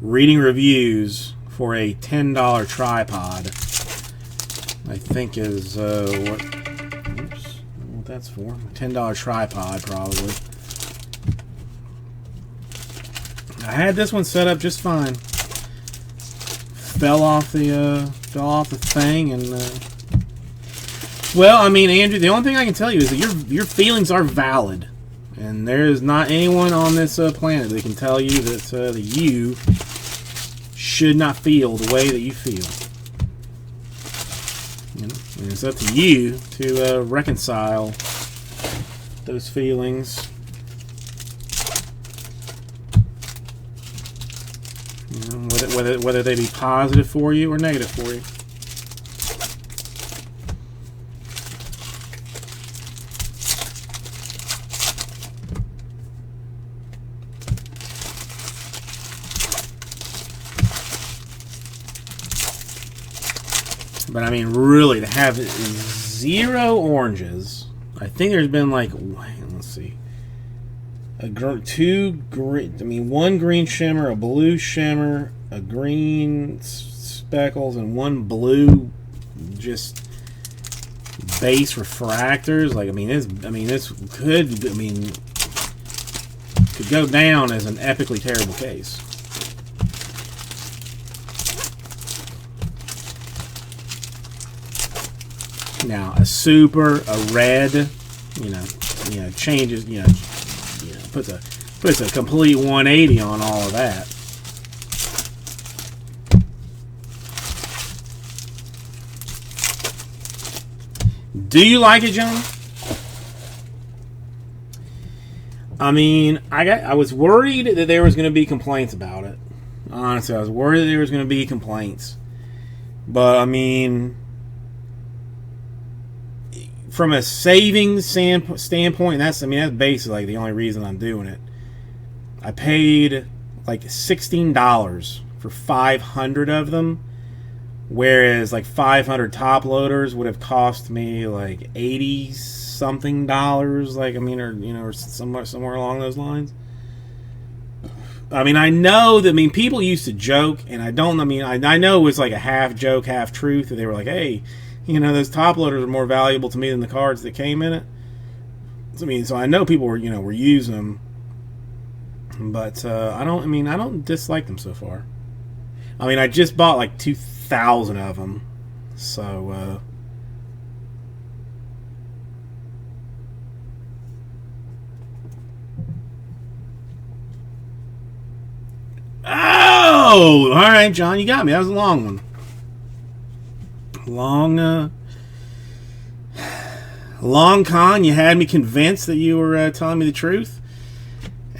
reading reviews for a $10 tripod. I think is what that's for. $10 tripod probably. I had this one set up just fine. Fell off the thing, and well, I mean, Andrew, the only thing I can tell you is that your feelings are valid, and there is not anyone on this planet that can tell you that you should not feel the way that you feel. You know, and it's up to you to reconcile those feelings. Whether they be positive for you or negative for you. But I mean, really, to have 0 oranges, I think there's been like, let's see. One green shimmer, a blue shimmer, a green speckles, and 1 blue just base refractors. Like, this could go down as an epically terrible case. Now, a super, a red, changes, puts a complete 180 on all of that. Do you like it, John? I mean, I was worried that there was going to be complaints about it. Honestly, I was worried that there was going to be complaints. But I mean, from a savings standpoint, that's basically like the only reason I'm doing it. I paid like $16 for 500 of them, whereas like 500 top loaders would have cost me like $80-something, or somewhere along those lines. I mean, I know that, people used to joke, and I know it was like a half joke, half truth, that they were like, hey, those top loaders are more valuable to me than the cards that came in it. So I know people were using them, but I don't dislike them so far. I just bought like 2,000 of them, so oh, all right, John, you got me. That was a long one. Long con. You had me convinced that you were telling me the truth,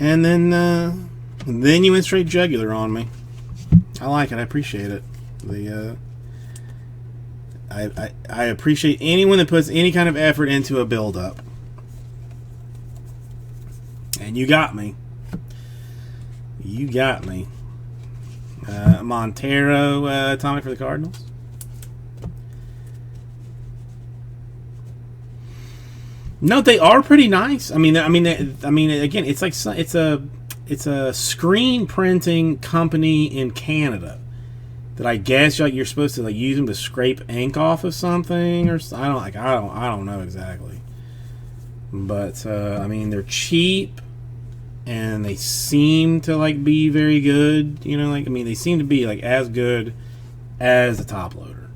and then you went straight jugular on me. I like it. I appreciate it. I appreciate anyone that puts any kind of effort into a build-up, and you got me. You got me. Montero atomic for the Cardinals. No, they are pretty nice. Again, it's a screen printing company in Canada that I guess like you're supposed to like use them to scrape ink off of something, or I don't know exactly. But I mean, they're cheap, and they seem to like be very good. You know, like I mean, they seem to be like as good as the top loader.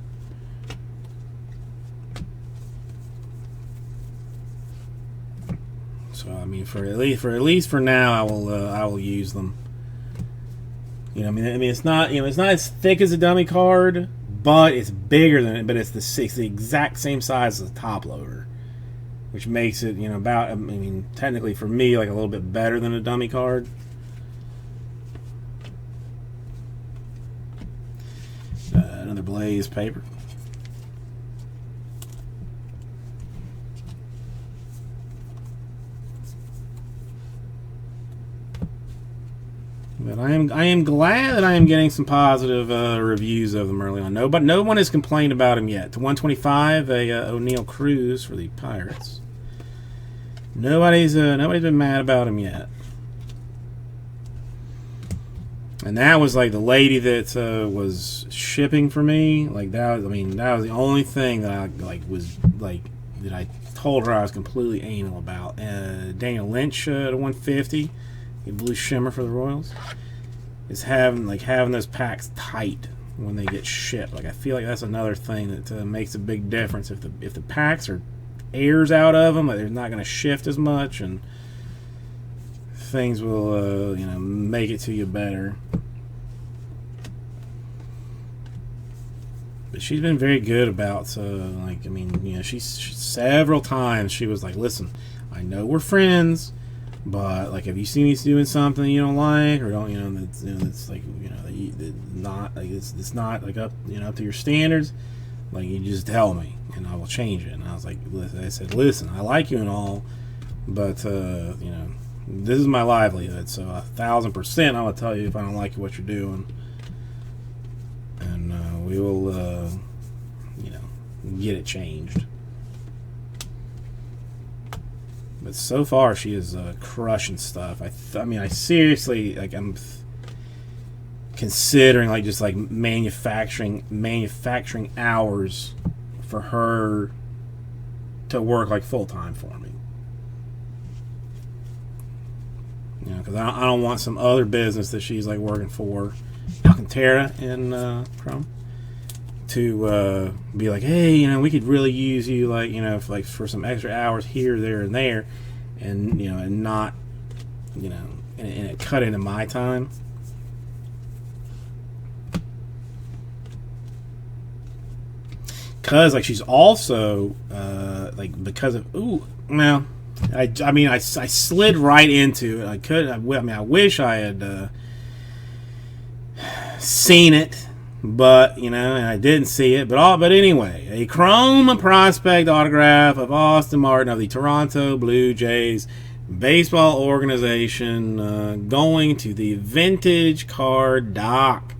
So I mean, for at least for now, I will use them. You know, I mean, it's not it's not as thick as a dummy card, but it's bigger than it. But it's the exact same size as the top loader, which makes it about. I mean, technically for me, like a little bit better than a dummy card. Another Blaze paper. But I am glad that I am getting some positive reviews of them early on. No one has complained about him yet. To 125, O'Neal Cruz for the Pirates. Nobody's been mad about him yet. And that was like the lady that was shipping for me. Like that was, that was the only thing that I that I told her I was completely anal about. Daniel Lynch to 150. Blue Shimmer for the Royals is having those packs tight when they get shipped. Like I feel like that's another thing that makes a big difference. If the packs are airs out of them, like they're not going to shift as much, and things will make it to you better. But she's been very good about she's several times she was like, listen, I know we're friends, but like, if you see me doing something you don't like, or don't, it's like, it's not like up to your standards, like you just tell me and I will change it. And I was like, listen, I like you and all, but this is my livelihood, so 1,000% I will tell you if I don't like what you're doing, and we will get it changed. But so far, she is crushing stuff. I seriously, like, I'm considering like just like manufacturing hours for her to work like full time for me. Because I don't want some other business that she's like working for, Alcantara and Chrome, to be like, hey, we could really use you, like, for some extra hours here, there, and there, and and not, and it cut into my time. Because like she's also because of I slid right into it. I wish I had seen it. But and I didn't see it. But anyway, a Chrome prospect autograph of Austin Martin of the Toronto Blue Jays baseball organization, going to the vintage card dock.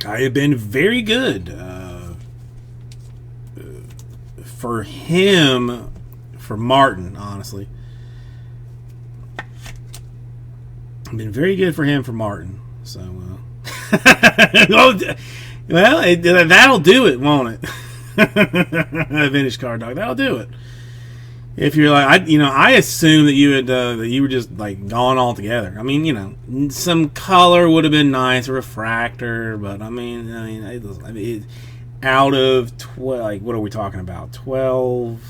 I have been very good for him, for Martin, honestly. Been very good for him, for Martin. So, well, that'll do it, won't it? A vintage card dog, that'll do it. If you're like, I assume that you were just like gone altogether. I mean, some color would have been nice, a refractor, but out of 12, like, what are we talking about? 12.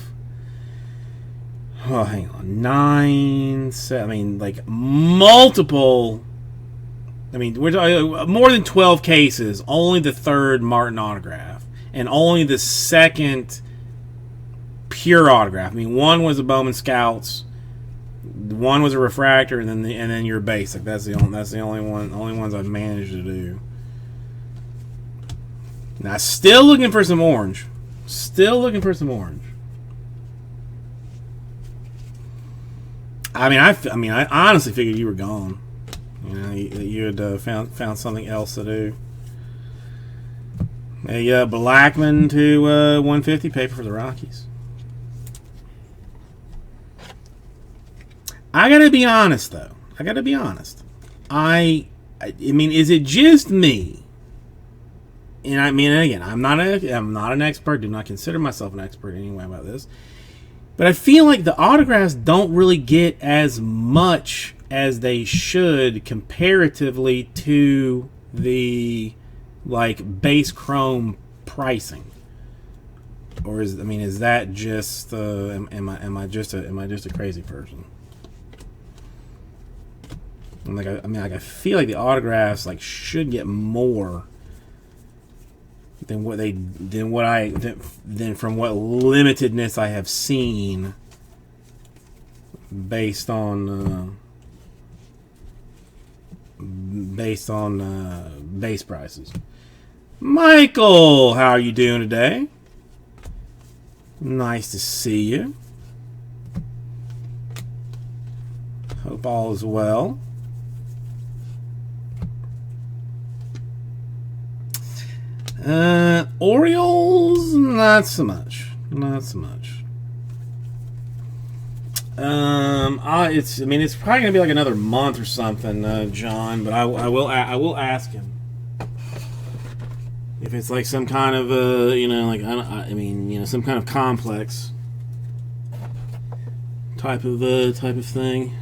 Oh, hang on. 9, 7. Like multiple. We're talking more than 12 cases. Only the third Martin autograph, and only the second pure autograph. One was a Bowman Scouts, one was a refractor, and then your basic. That's the only ones I've managed to do. Now, still looking for some orange. I honestly figured you were gone. You had found something else to do. A Blackman to 150 paper for the Rockies. I gotta be honest, though. I gotta be honest. I mean, is it just me? And I mean, again, I'm not an expert. Do not consider myself an expert anyway about this. But I feel like the autographs don't really get as much as they should comparatively to the like base chrome pricing. Or is that just am I just a crazy person? I feel like the autographs like should get more than from what limitedness I have seen based on base prices. Michael, how are you doing today? Nice to see you. Hope all is well. Orioles, not so much. It's probably gonna be like another month or something, John. But I will ask him if it's like some kind of some kind of complex type of thing.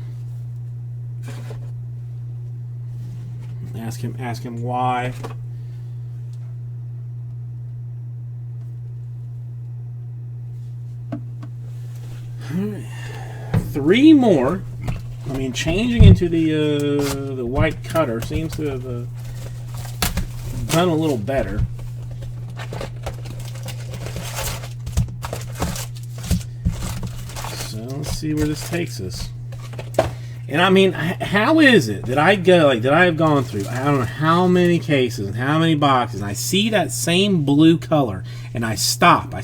Ask him why. Three more. I mean, changing into the white cutter seems to have done a little better. So let's see where this takes us. And I mean, how is it that I have gone through, I don't know how many cases and how many boxes, and I see that same blue color, and I snap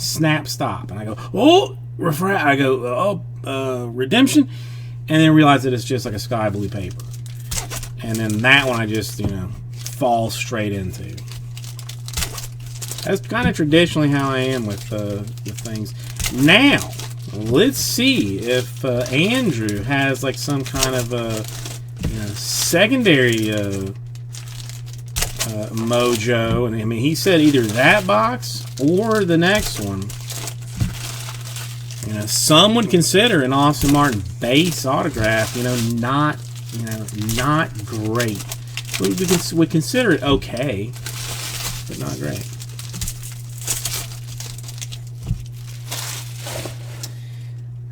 stop, and I go, oh, redemption, and then realize that it's just like a sky blue paper, and then that one I just fall straight into. That's kind of traditionally how I am with things. Now let's see if Andrew has like some kind of secondary mojo, and I mean he said either that box or the next one. Some would consider an Austin Martin base autograph, not great. We would consider it okay, but not great.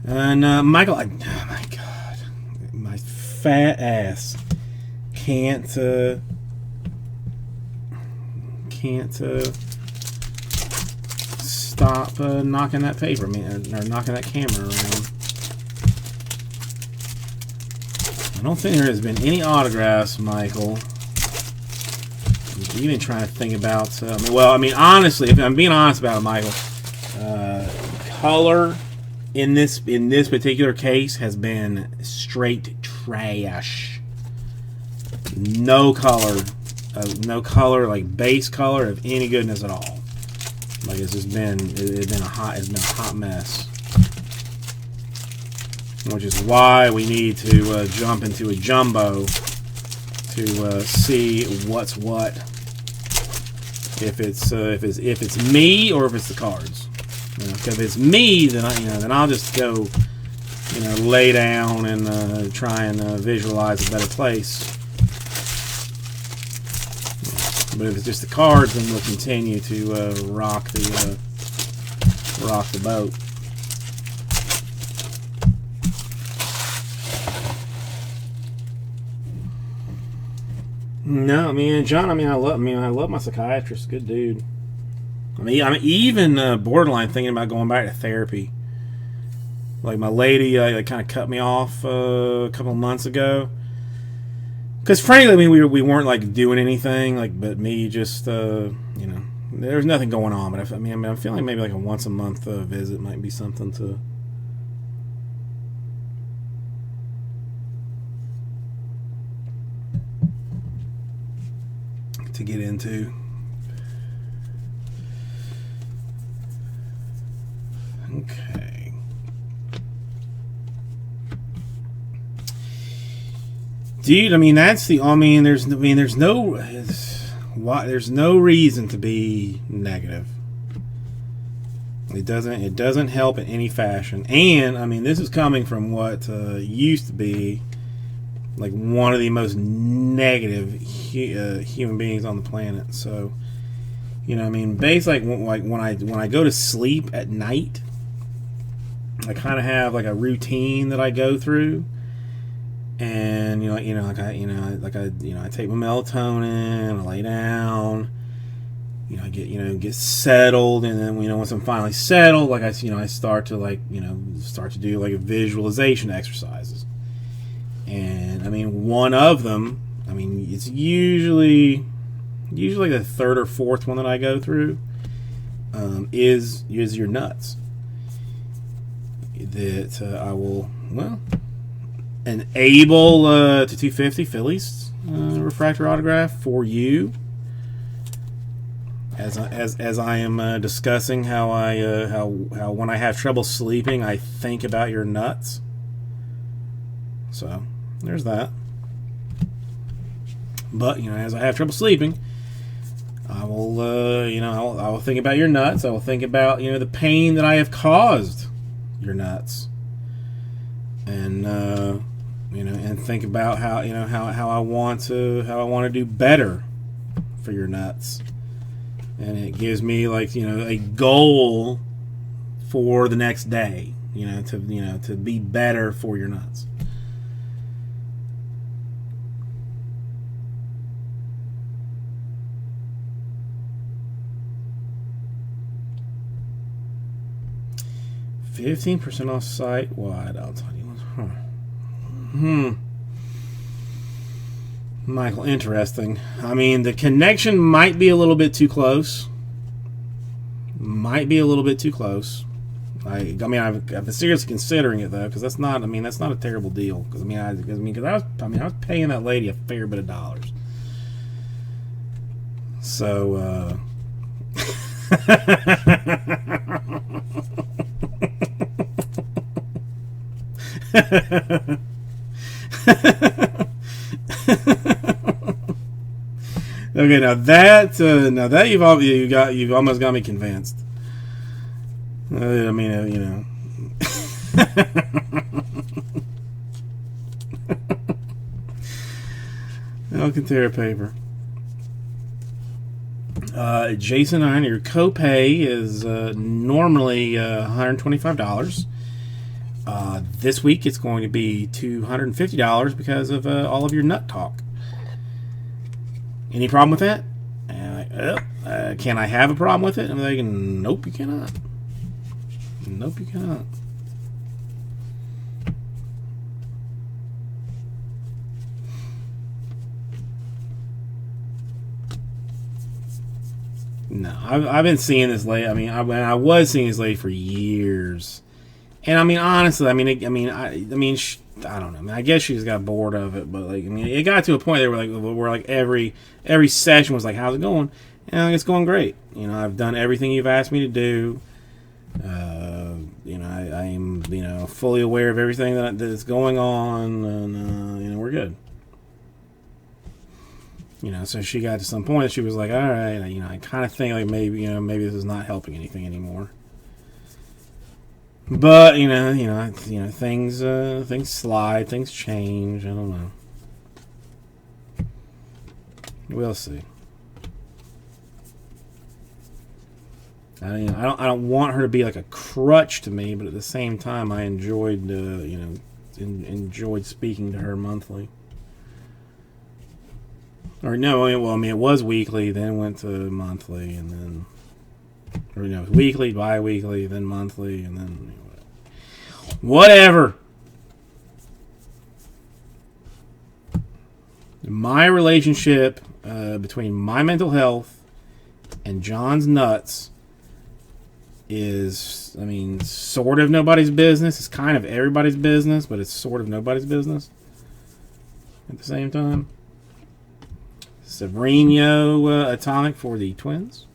And Michael, oh my God, my fat ass can't stop knocking that paper, or knocking that camera around. I don't think there has been any autographs, Michael. I'm even trying to think about. Honestly, if I'm being honest about it, Michael, color in this particular case has been straight trash. No color, like base color of any goodness at all. Like it's been a hot mess, which is why we need to jump into a jumbo to see what's what. If it's me or if it's the cards. If it's me, then I'll just go, lay down and try and visualize a better place. But if it's just the cards, then we'll continue to rock the boat. No, John. I love my psychiatrist. Good dude. I'm even borderline thinking about going back to therapy. Like my lady, kind of cut me off a couple months ago. Because frankly, we weren't like doing anything. But me just there's nothing going on. But I'm feeling maybe like a once a month visit might be something to get into. Okay. Dude, I mean that's the. I mean, there's no. There's no reason to be negative. It doesn't help in any fashion. And I mean, this is coming from what used to be like one of the most negative human beings on the planet. So, you know, I mean, basically, like when I go to sleep at night, I kind of have like a routine that I go through. And I take my melatonin, I lay down, I get settled, and then once I'm finally settled, like I start to do like a visualization exercises. And I mean, one of them, I mean, it's usually the third or fourth one that I go through, is your nuts. That I will enable to 250 Phillies refractor autograph for you, as I am discussing how when I have trouble sleeping I think about your nuts. So there's that. But as I have trouble sleeping, I will I will think about your nuts. I will think about the pain that I have caused your nuts, and and think about how I want to do better for your nuts, and it gives me like a goal for the next day, to be better for your nuts. $15% off site wide. I'll tell you what. Michael, interesting. I mean, the connection might be a little bit too close. I mean, I've been seriously considering it though, because that's not a terrible deal. Because I was paying that lady a fair bit of dollars. So. Okay, now that you've almost got me convinced. I mean, Alcantara paper. Jason, your copay is normally $125. This week it's going to be $250 because of all of your nut talk. Any problem with that? Can I have a problem with it? I'm like, nope, you cannot. Nope, you cannot. No, I've been seeing this lady. I mean, I was seeing this lady for years, and I mean, honestly, I don't know. I mean, I guess she just got bored of it, but like, I mean, it got to a point where every session was like, "How's it going?" And like, it's going great. I've done everything you've asked me to do. I am fully aware of everything that is going on, and we're good. So she got to some point that she was like, all right, I kind of think like maybe this is not helping anything anymore. But things slide, things change. I don't know. We'll see. I don't want her to be like a crutch to me, but at the same time, I enjoyed enjoyed speaking to her monthly. Or no, well, I mean, it was weekly, then went to monthly, and then, or it was weekly, bi-weekly, then monthly, and then whatever. My relationship between my mental health and John's nuts is, I mean, sort of nobody's business. It's kind of everybody's business, but it's sort of nobody's business at the same time. Severino Atomic for the Twins.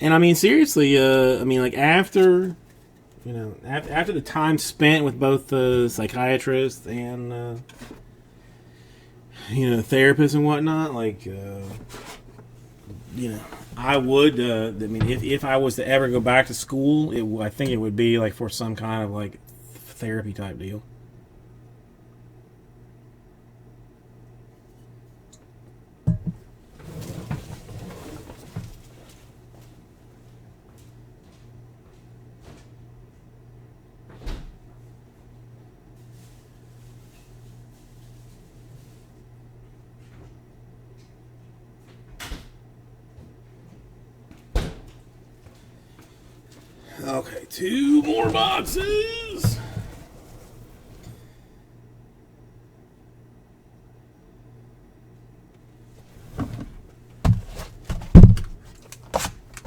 And I mean, seriously, I mean, like after, after the time spent with both the psychiatrist and therapists and whatnot, like I would. I mean, if I was to ever go back to school, I think it would be like for some kind of like therapy type deal. Okay, 2 more boxes.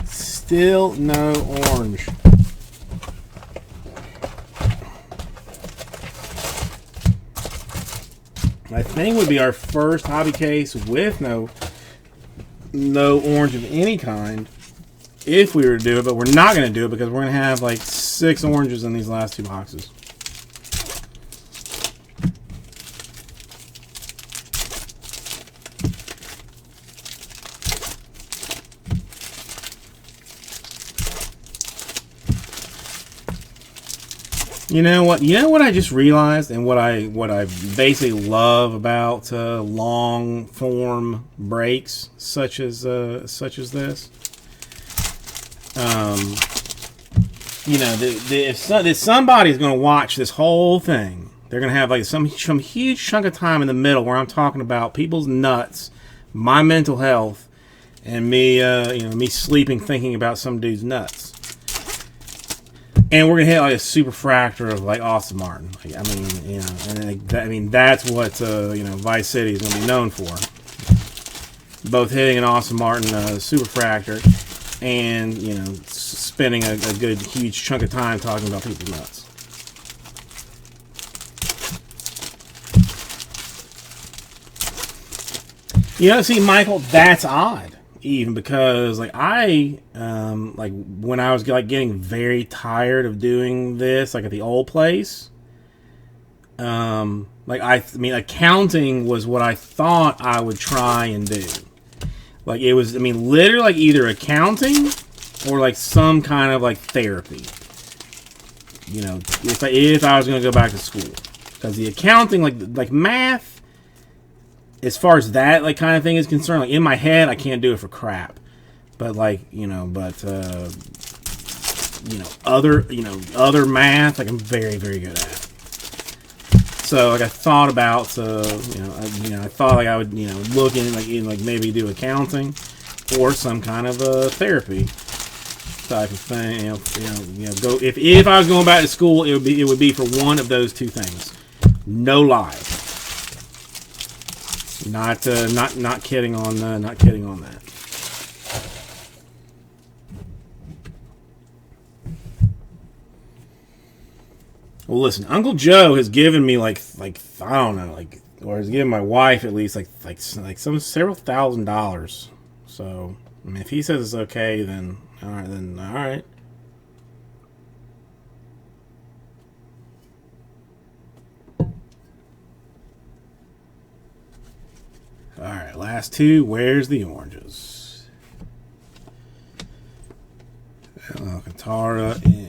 Still no orange. I think would be our first hobby case with no orange of any kind. If we were to do it, but we're not going to do it because we're going to have like 6 oranges in these last 2 boxes. You know what? You know what I just realized, and what I basically love about long form breaks such as this. If somebody's going to watch this whole thing, they're going to have like some huge chunk of time in the middle where I'm talking about people's nuts, my mental health, and me, me sleeping thinking about some dude's nuts. And we're gonna hit like a super fractor of like Austin Martin. Like, I mean, that's what Vice City is gonna be known for. Both hitting an Austin Martin super fractor, and spending a good huge chunk of time talking about people's nuts. See, Michael, that's odd. Even because when I was like getting very tired of doing this, like at the old place, accounting was what I thought I would try and do. Like it was, literally like either accounting or like some kind of like therapy. If I was going to go back to school, because the accounting, like math. As far as that like kind of thing is concerned, like in my head, I can't do it for crap. But other math, like I'm very, very good at. So like I thought about, I thought like I would, look in like maybe do accounting or some kind of therapy type of thing. Go if I was going back to school, it would be for one of those 2 things. No lie. Not kidding on that. Well, listen, Uncle Joe has given me like I don't know, or has given my wife at least like several $1,000s. So if he says it's okay, then all right. Alright, last 2. Where's the oranges? Alcantara and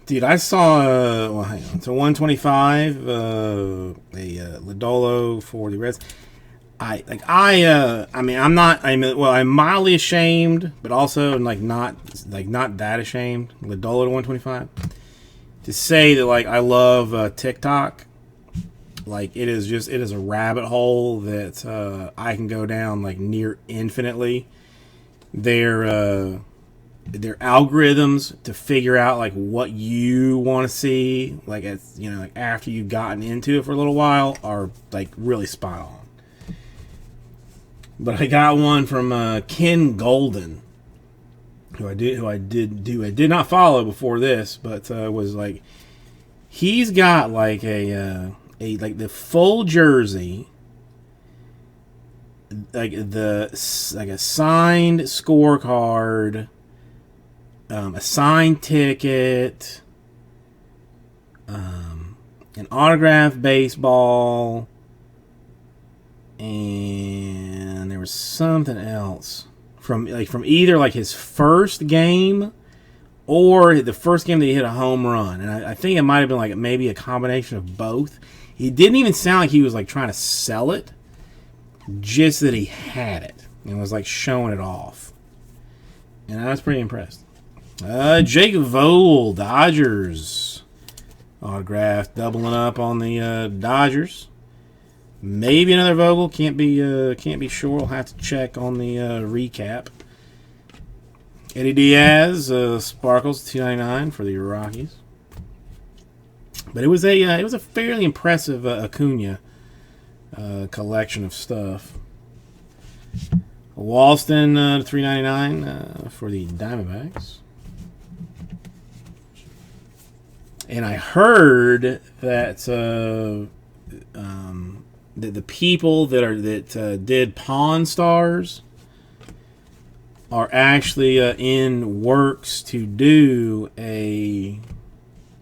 dude, I saw hang on. So 125 a Lodolo for the Reds. I'm mildly ashamed, but also not that ashamed. Lodolo to 125 to say that I love TikTok. It is a rabbit hole that I can go down near infinitely. Their algorithms to figure out what you want to see after you've gotten into it for a little while are really spot on. But I got one from Ken Golden, who I did not follow before this, but was like, he's got like a like the full jersey, like a signed scorecard, a signed ticket, an autographed baseball, and there was something else from either like his first game or the first game that he hit a home run, and I think it might have been like maybe a combination of both. He didn't even sound like he was like trying to sell it, just that he had it and was like showing it off, and I was pretty impressed. Jake Vogel, Dodgers autograph, doubling up on the Dodgers. Maybe another Vogel, can't be sure. I'll have to check on the recap. Eddie Diaz, Sparkles, $2.99 for the Rockies. But it was a fairly impressive Acuna collection of stuff. Walston, $3.99 for the Diamondbacks. And I heard that the people that did Pawn Stars are actually in works to do a,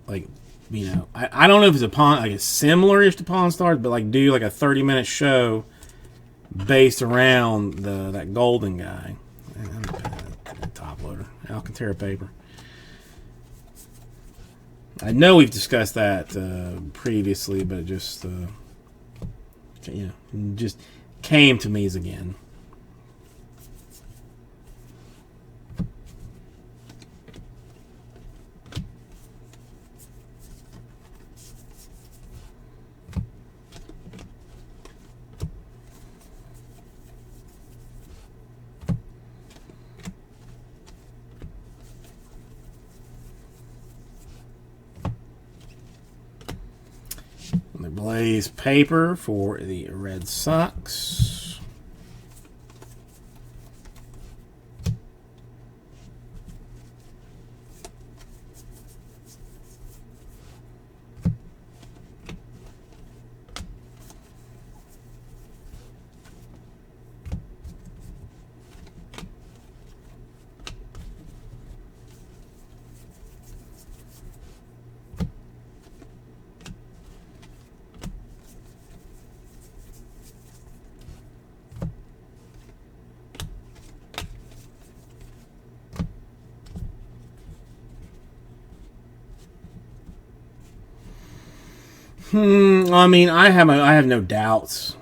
like, you know, I don't know if it's a Pawn, like it's similar-ish to Pawn Stars, but like do like a 30-minute show based around that Golden guy. Top loader, Alcantara paper. I know we've discussed that previously, but it just just came to me as again. The Blaze paper for the Red Sox. I mean, I have no doubts,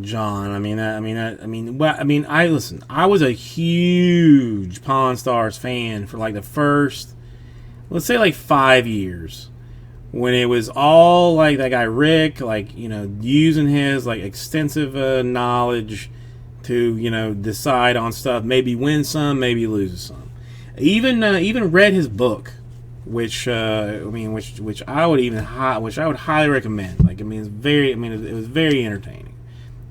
John. Listen. I was a huge Pawn Stars fan for like the first, let's say, like 5 years, when it was all like that guy Rick, like, you know, using his like extensive knowledge to decide on stuff, maybe win some, maybe lose some. Even read his book, which I would highly recommend. Like, it was very entertaining.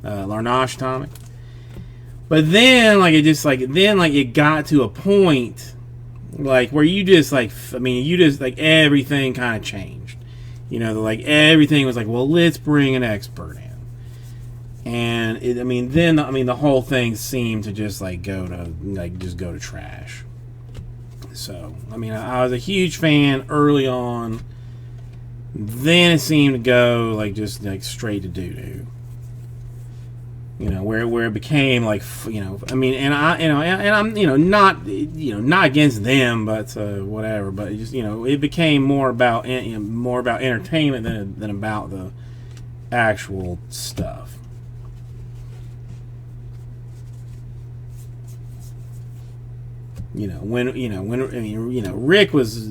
Larnach Atomic. But then it got to a point like where everything kind of changed. Everything was like, well, let's bring an expert in. And the whole thing seemed to just go to trash. So, I was a huge fan early on. Then it seemed to go straight to doo-doo. Where it became not against them, but whatever. But it became more about entertainment than about the actual stuff. When Rick was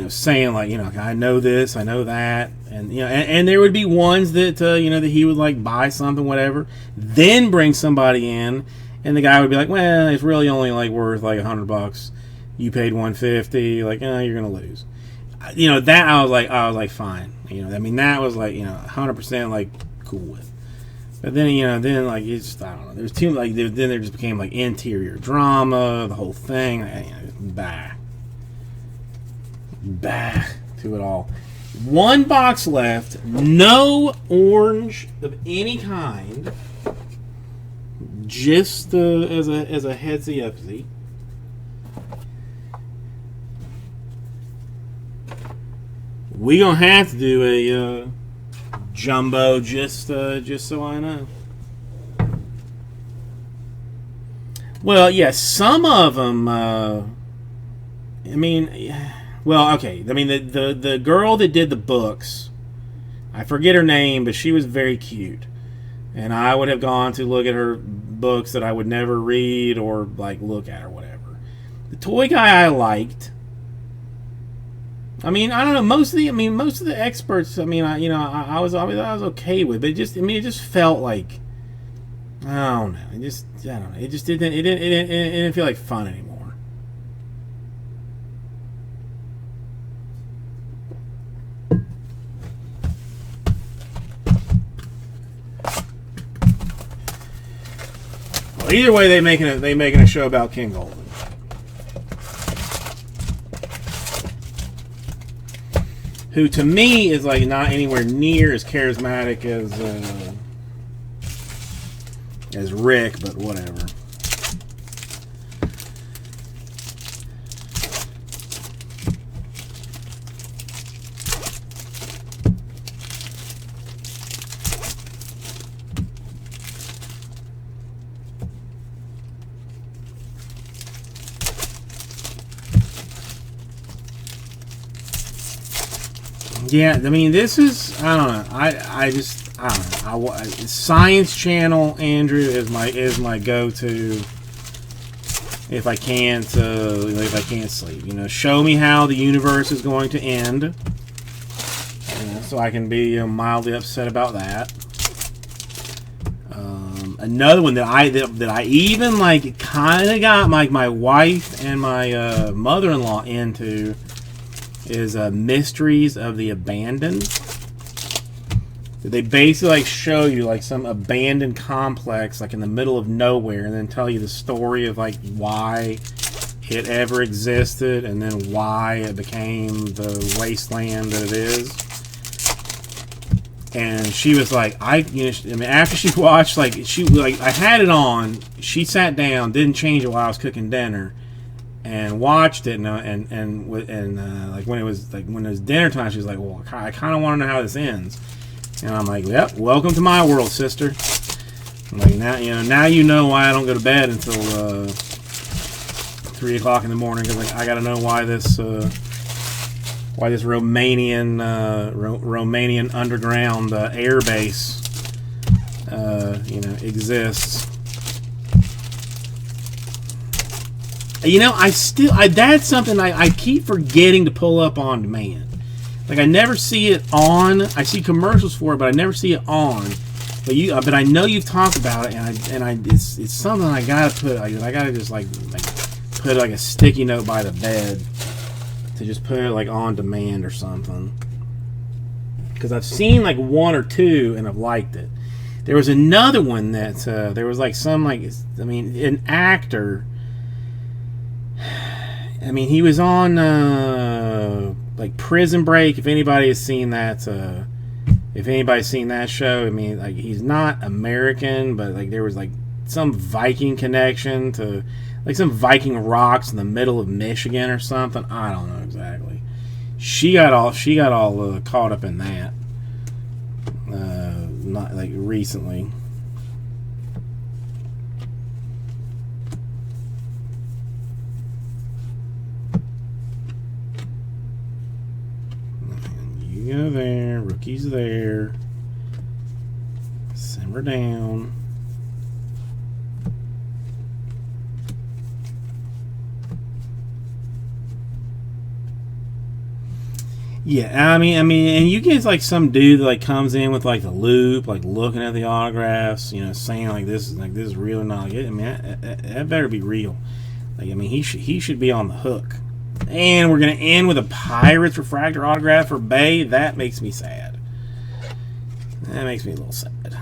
saying I know this, I know that, and there would be ones that that he would buy something, whatever, then bring somebody in, and the guy would be like, well, it's really only worth $100. You paid $150, you're gonna lose. That I was like fine. That was 100% cool with. But then then like it's I don't know. There's too like then there just became like interior drama, the whole thing. Bah to it all. One box left. No orange of any kind. Just as a headsy upsy. We gonna have to do a jumbo just so I know. Well, yeah, some of them. I mean, well, okay. I mean, the girl that did the books, I forget her name, but she was very cute, and I would have gone to look at her books that I would never read or like look at or whatever. The toy guy I liked. I mean, I don't know. Most of the experts. I mean, I was okay with, but it just felt like, I don't know. I don't know. It just didn't feel like fun anymore. Well, either way, they making a show about King Golden. Who to me is like not anywhere near as charismatic as Rick, but whatever. Yeah, I mean, this is, I don't know. I don't know. Science Channel, Andrew, is my go-to if I can't sleep. Show me how the universe is going to end, so I can be mildly upset about that. Another one that I even like kind of got my wife and my mother-in-law into is Mysteries of the Abandoned. They basically like show you like some abandoned complex like in the middle of nowhere, and then tell you the story of like why it ever existed and then why it became the wasteland that it is. And she was like, after she watched, like I had it on, she sat down, didn't change it while I was cooking dinner, and watched it, and like when it was dinner time, she was like, "Well, I kind of want to know how this ends." And I'm like, "Yep, welcome to my world, sister." I'm like, now you know why I don't go to bed until 3 o'clock in the morning, because like, I got to know why this Romanian underground air base exists. That's something I keep forgetting to pull up on demand. Like, I never see it on. I see commercials for it, but I never see it on. But I know you've talked about it, and it's something I gotta put. I gotta just like put like a sticky note by the bed to just put it like on demand or something. Because I've seen like one or two and I've liked it. There was another one that there was like some an actor. I mean, he was on like Prison Break. If anybody has seen that, if anybody's seen that show, I mean, like, he's not American, but like there was like some Viking connection to like some Viking rocks in the middle of Michigan or something. I don't know exactly. She got all caught up in that. Not like recently. You go there. Rookie's there. Simmer down. Yeah, I mean, and you get like some dude that like comes in with like the loop, like looking at the autographs, saying like this is real or not. I mean, that better be real. Like, I mean, he should be on the hook. And we're gonna end with a Pirates refractor autograph for Bay. That makes me sad. That makes me a little sad.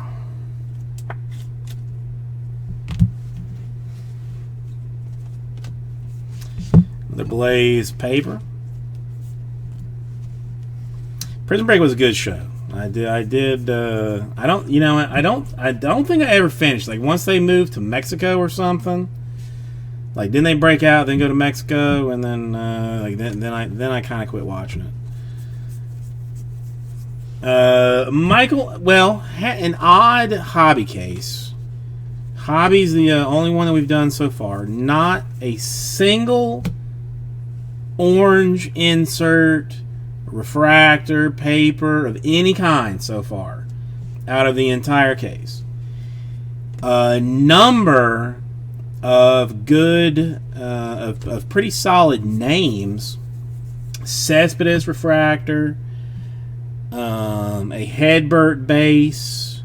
The Blaze paper. Prison Break was a good show. I don't think I ever finished. Like once they moved to Mexico or something. Like didn't they break out, then go to Mexico, and then then I kind of quit watching it. Michael, well, an odd hobby case. Hobby's the only one that we've done so far. Not a single orange insert, refractor, paper of any kind so far out of the entire case. A number of good, of pretty solid names. Cespedes refractor, a Hedbert base,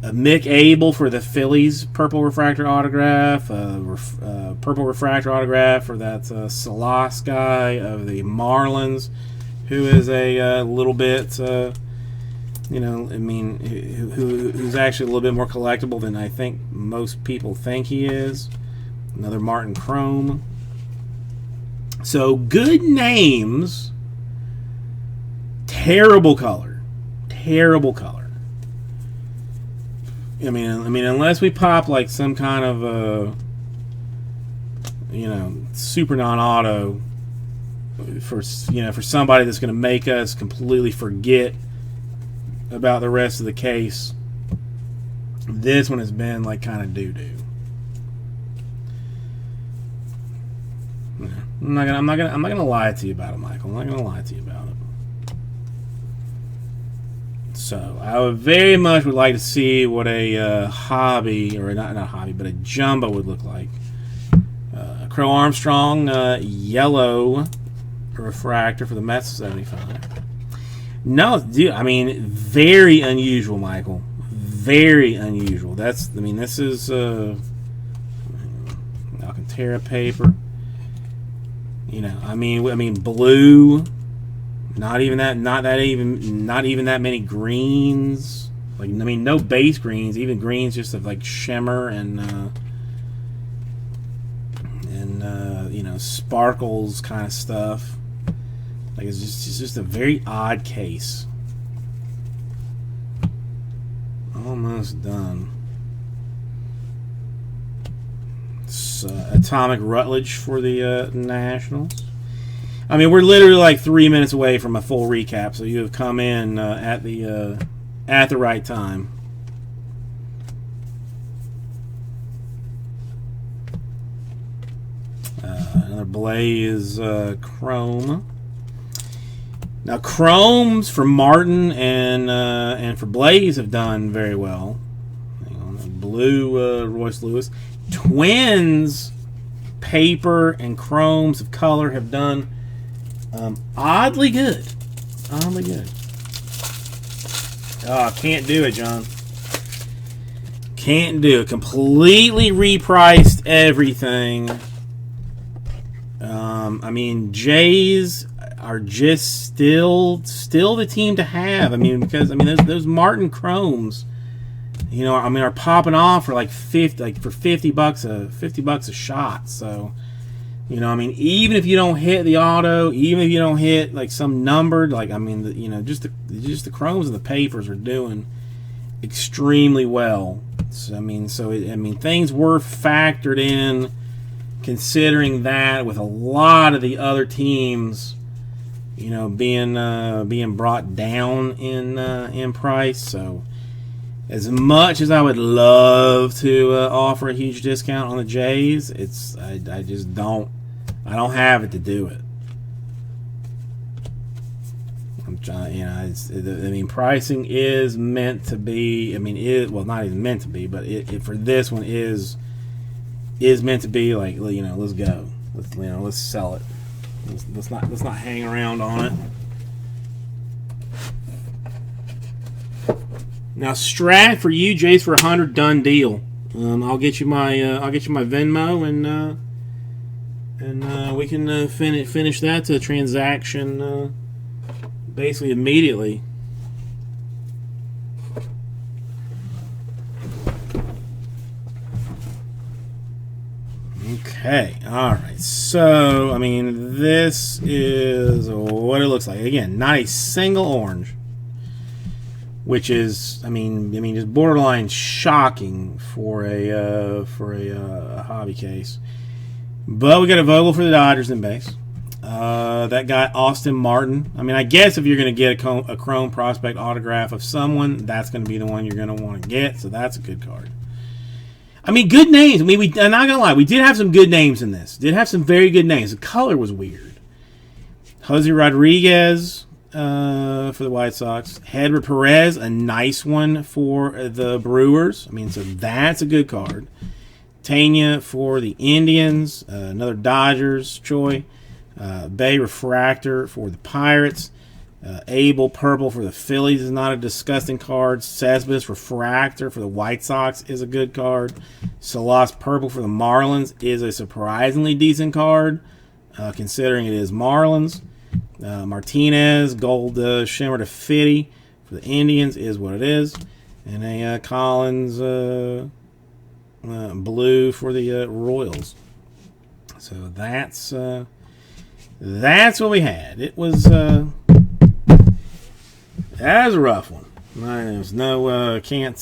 a Mick Abel for the Phillies purple refractor autograph, purple refractor autograph for that Salas guy of the Marlins, who is a little bit, who's actually a little bit more collectible than I think most people think he is. Another Martin Chrome. So good names, terrible color. I mean, unless we pop like some kind of super non-auto for somebody that's going to make us completely forget about the rest of the case. This one has been like kind of doo-doo. I'm not gonna lie to you about it, Michael. I'm not gonna lie to you about it. So I very much would like to see what a hobby, or not hobby, but a jumbo would look like. Crow Armstrong yellow refractor for the Mets 75. No, dude, I mean, very unusual, Michael. Very unusual. This is Alcantara paper. Blue. Not even that many greens. No base greens. Even greens just of like shimmer and sparkles kind of stuff. Like it's just a very odd case. Almost done. It's Atomic Rutledge for the Nationals. I mean, we're literally like 3 minutes away from a full recap, so you have come in at the right time. Another Blaze Chrome. Now, Chromes for Martin and for Blaze have done very well. Blue Royce Lewis. Twins paper and Chromes of color have done oddly good. Oddly good. Oh, can't do it, John. Can't do it. Completely repriced everything. Jays are just still the team to have. Because those Martin Chromes, are popping off for like $50 a shot. So, even if you don't hit the auto, even if you don't hit like some numbered, just the Chromes and the papers are doing extremely well. So, things were factored in, considering that with a lot of the other teams, being brought down in price. So, as much as I would love to offer a huge discount on the Jays, I just don't. I don't have it to do it. I'm trying, pricing is meant to be. Not even meant to be, but it for this one is meant to be like, let's go. Let's sell it. Let's not hang around on it. Now, Strat for you, Jace for 100, done deal. I'll get you my Venmo and we can finish that transaction basically immediately. Okay. Okay, all right. So, I mean, this is what it looks like. Again, not a single orange, which is, I mean, just borderline shocking for a hobby case. But we got a Vogel for the Dodgers in base. That guy Austin Martin. I mean, I guess if you're going to get a Chrome Prospect autograph of someone, that's going to be the one you're going to want to get. So that's a good card. I mean, good names. I mean, I'm not going to lie. We did have some good names in this. Did have some very good names. The color was weird. Jose Rodriguez for the White Sox. Hedbert Perez, a nice one for the Brewers. I mean, so that's a good card. Tanya for the Indians. Another Dodgers. Choi. Bay Refractor for the Pirates. Abel Purple for the Phillies is not a disgusting card. Cespedes Refractor for the White Sox is a good card. Salas Purple for the Marlins is a surprisingly decent card, considering it is Marlins. Martinez Gold Shimmer to Fitty for the Indians is what it is. And a Collins Blue for the Royals. So that's what we had. It was that was a rough one. There's no can't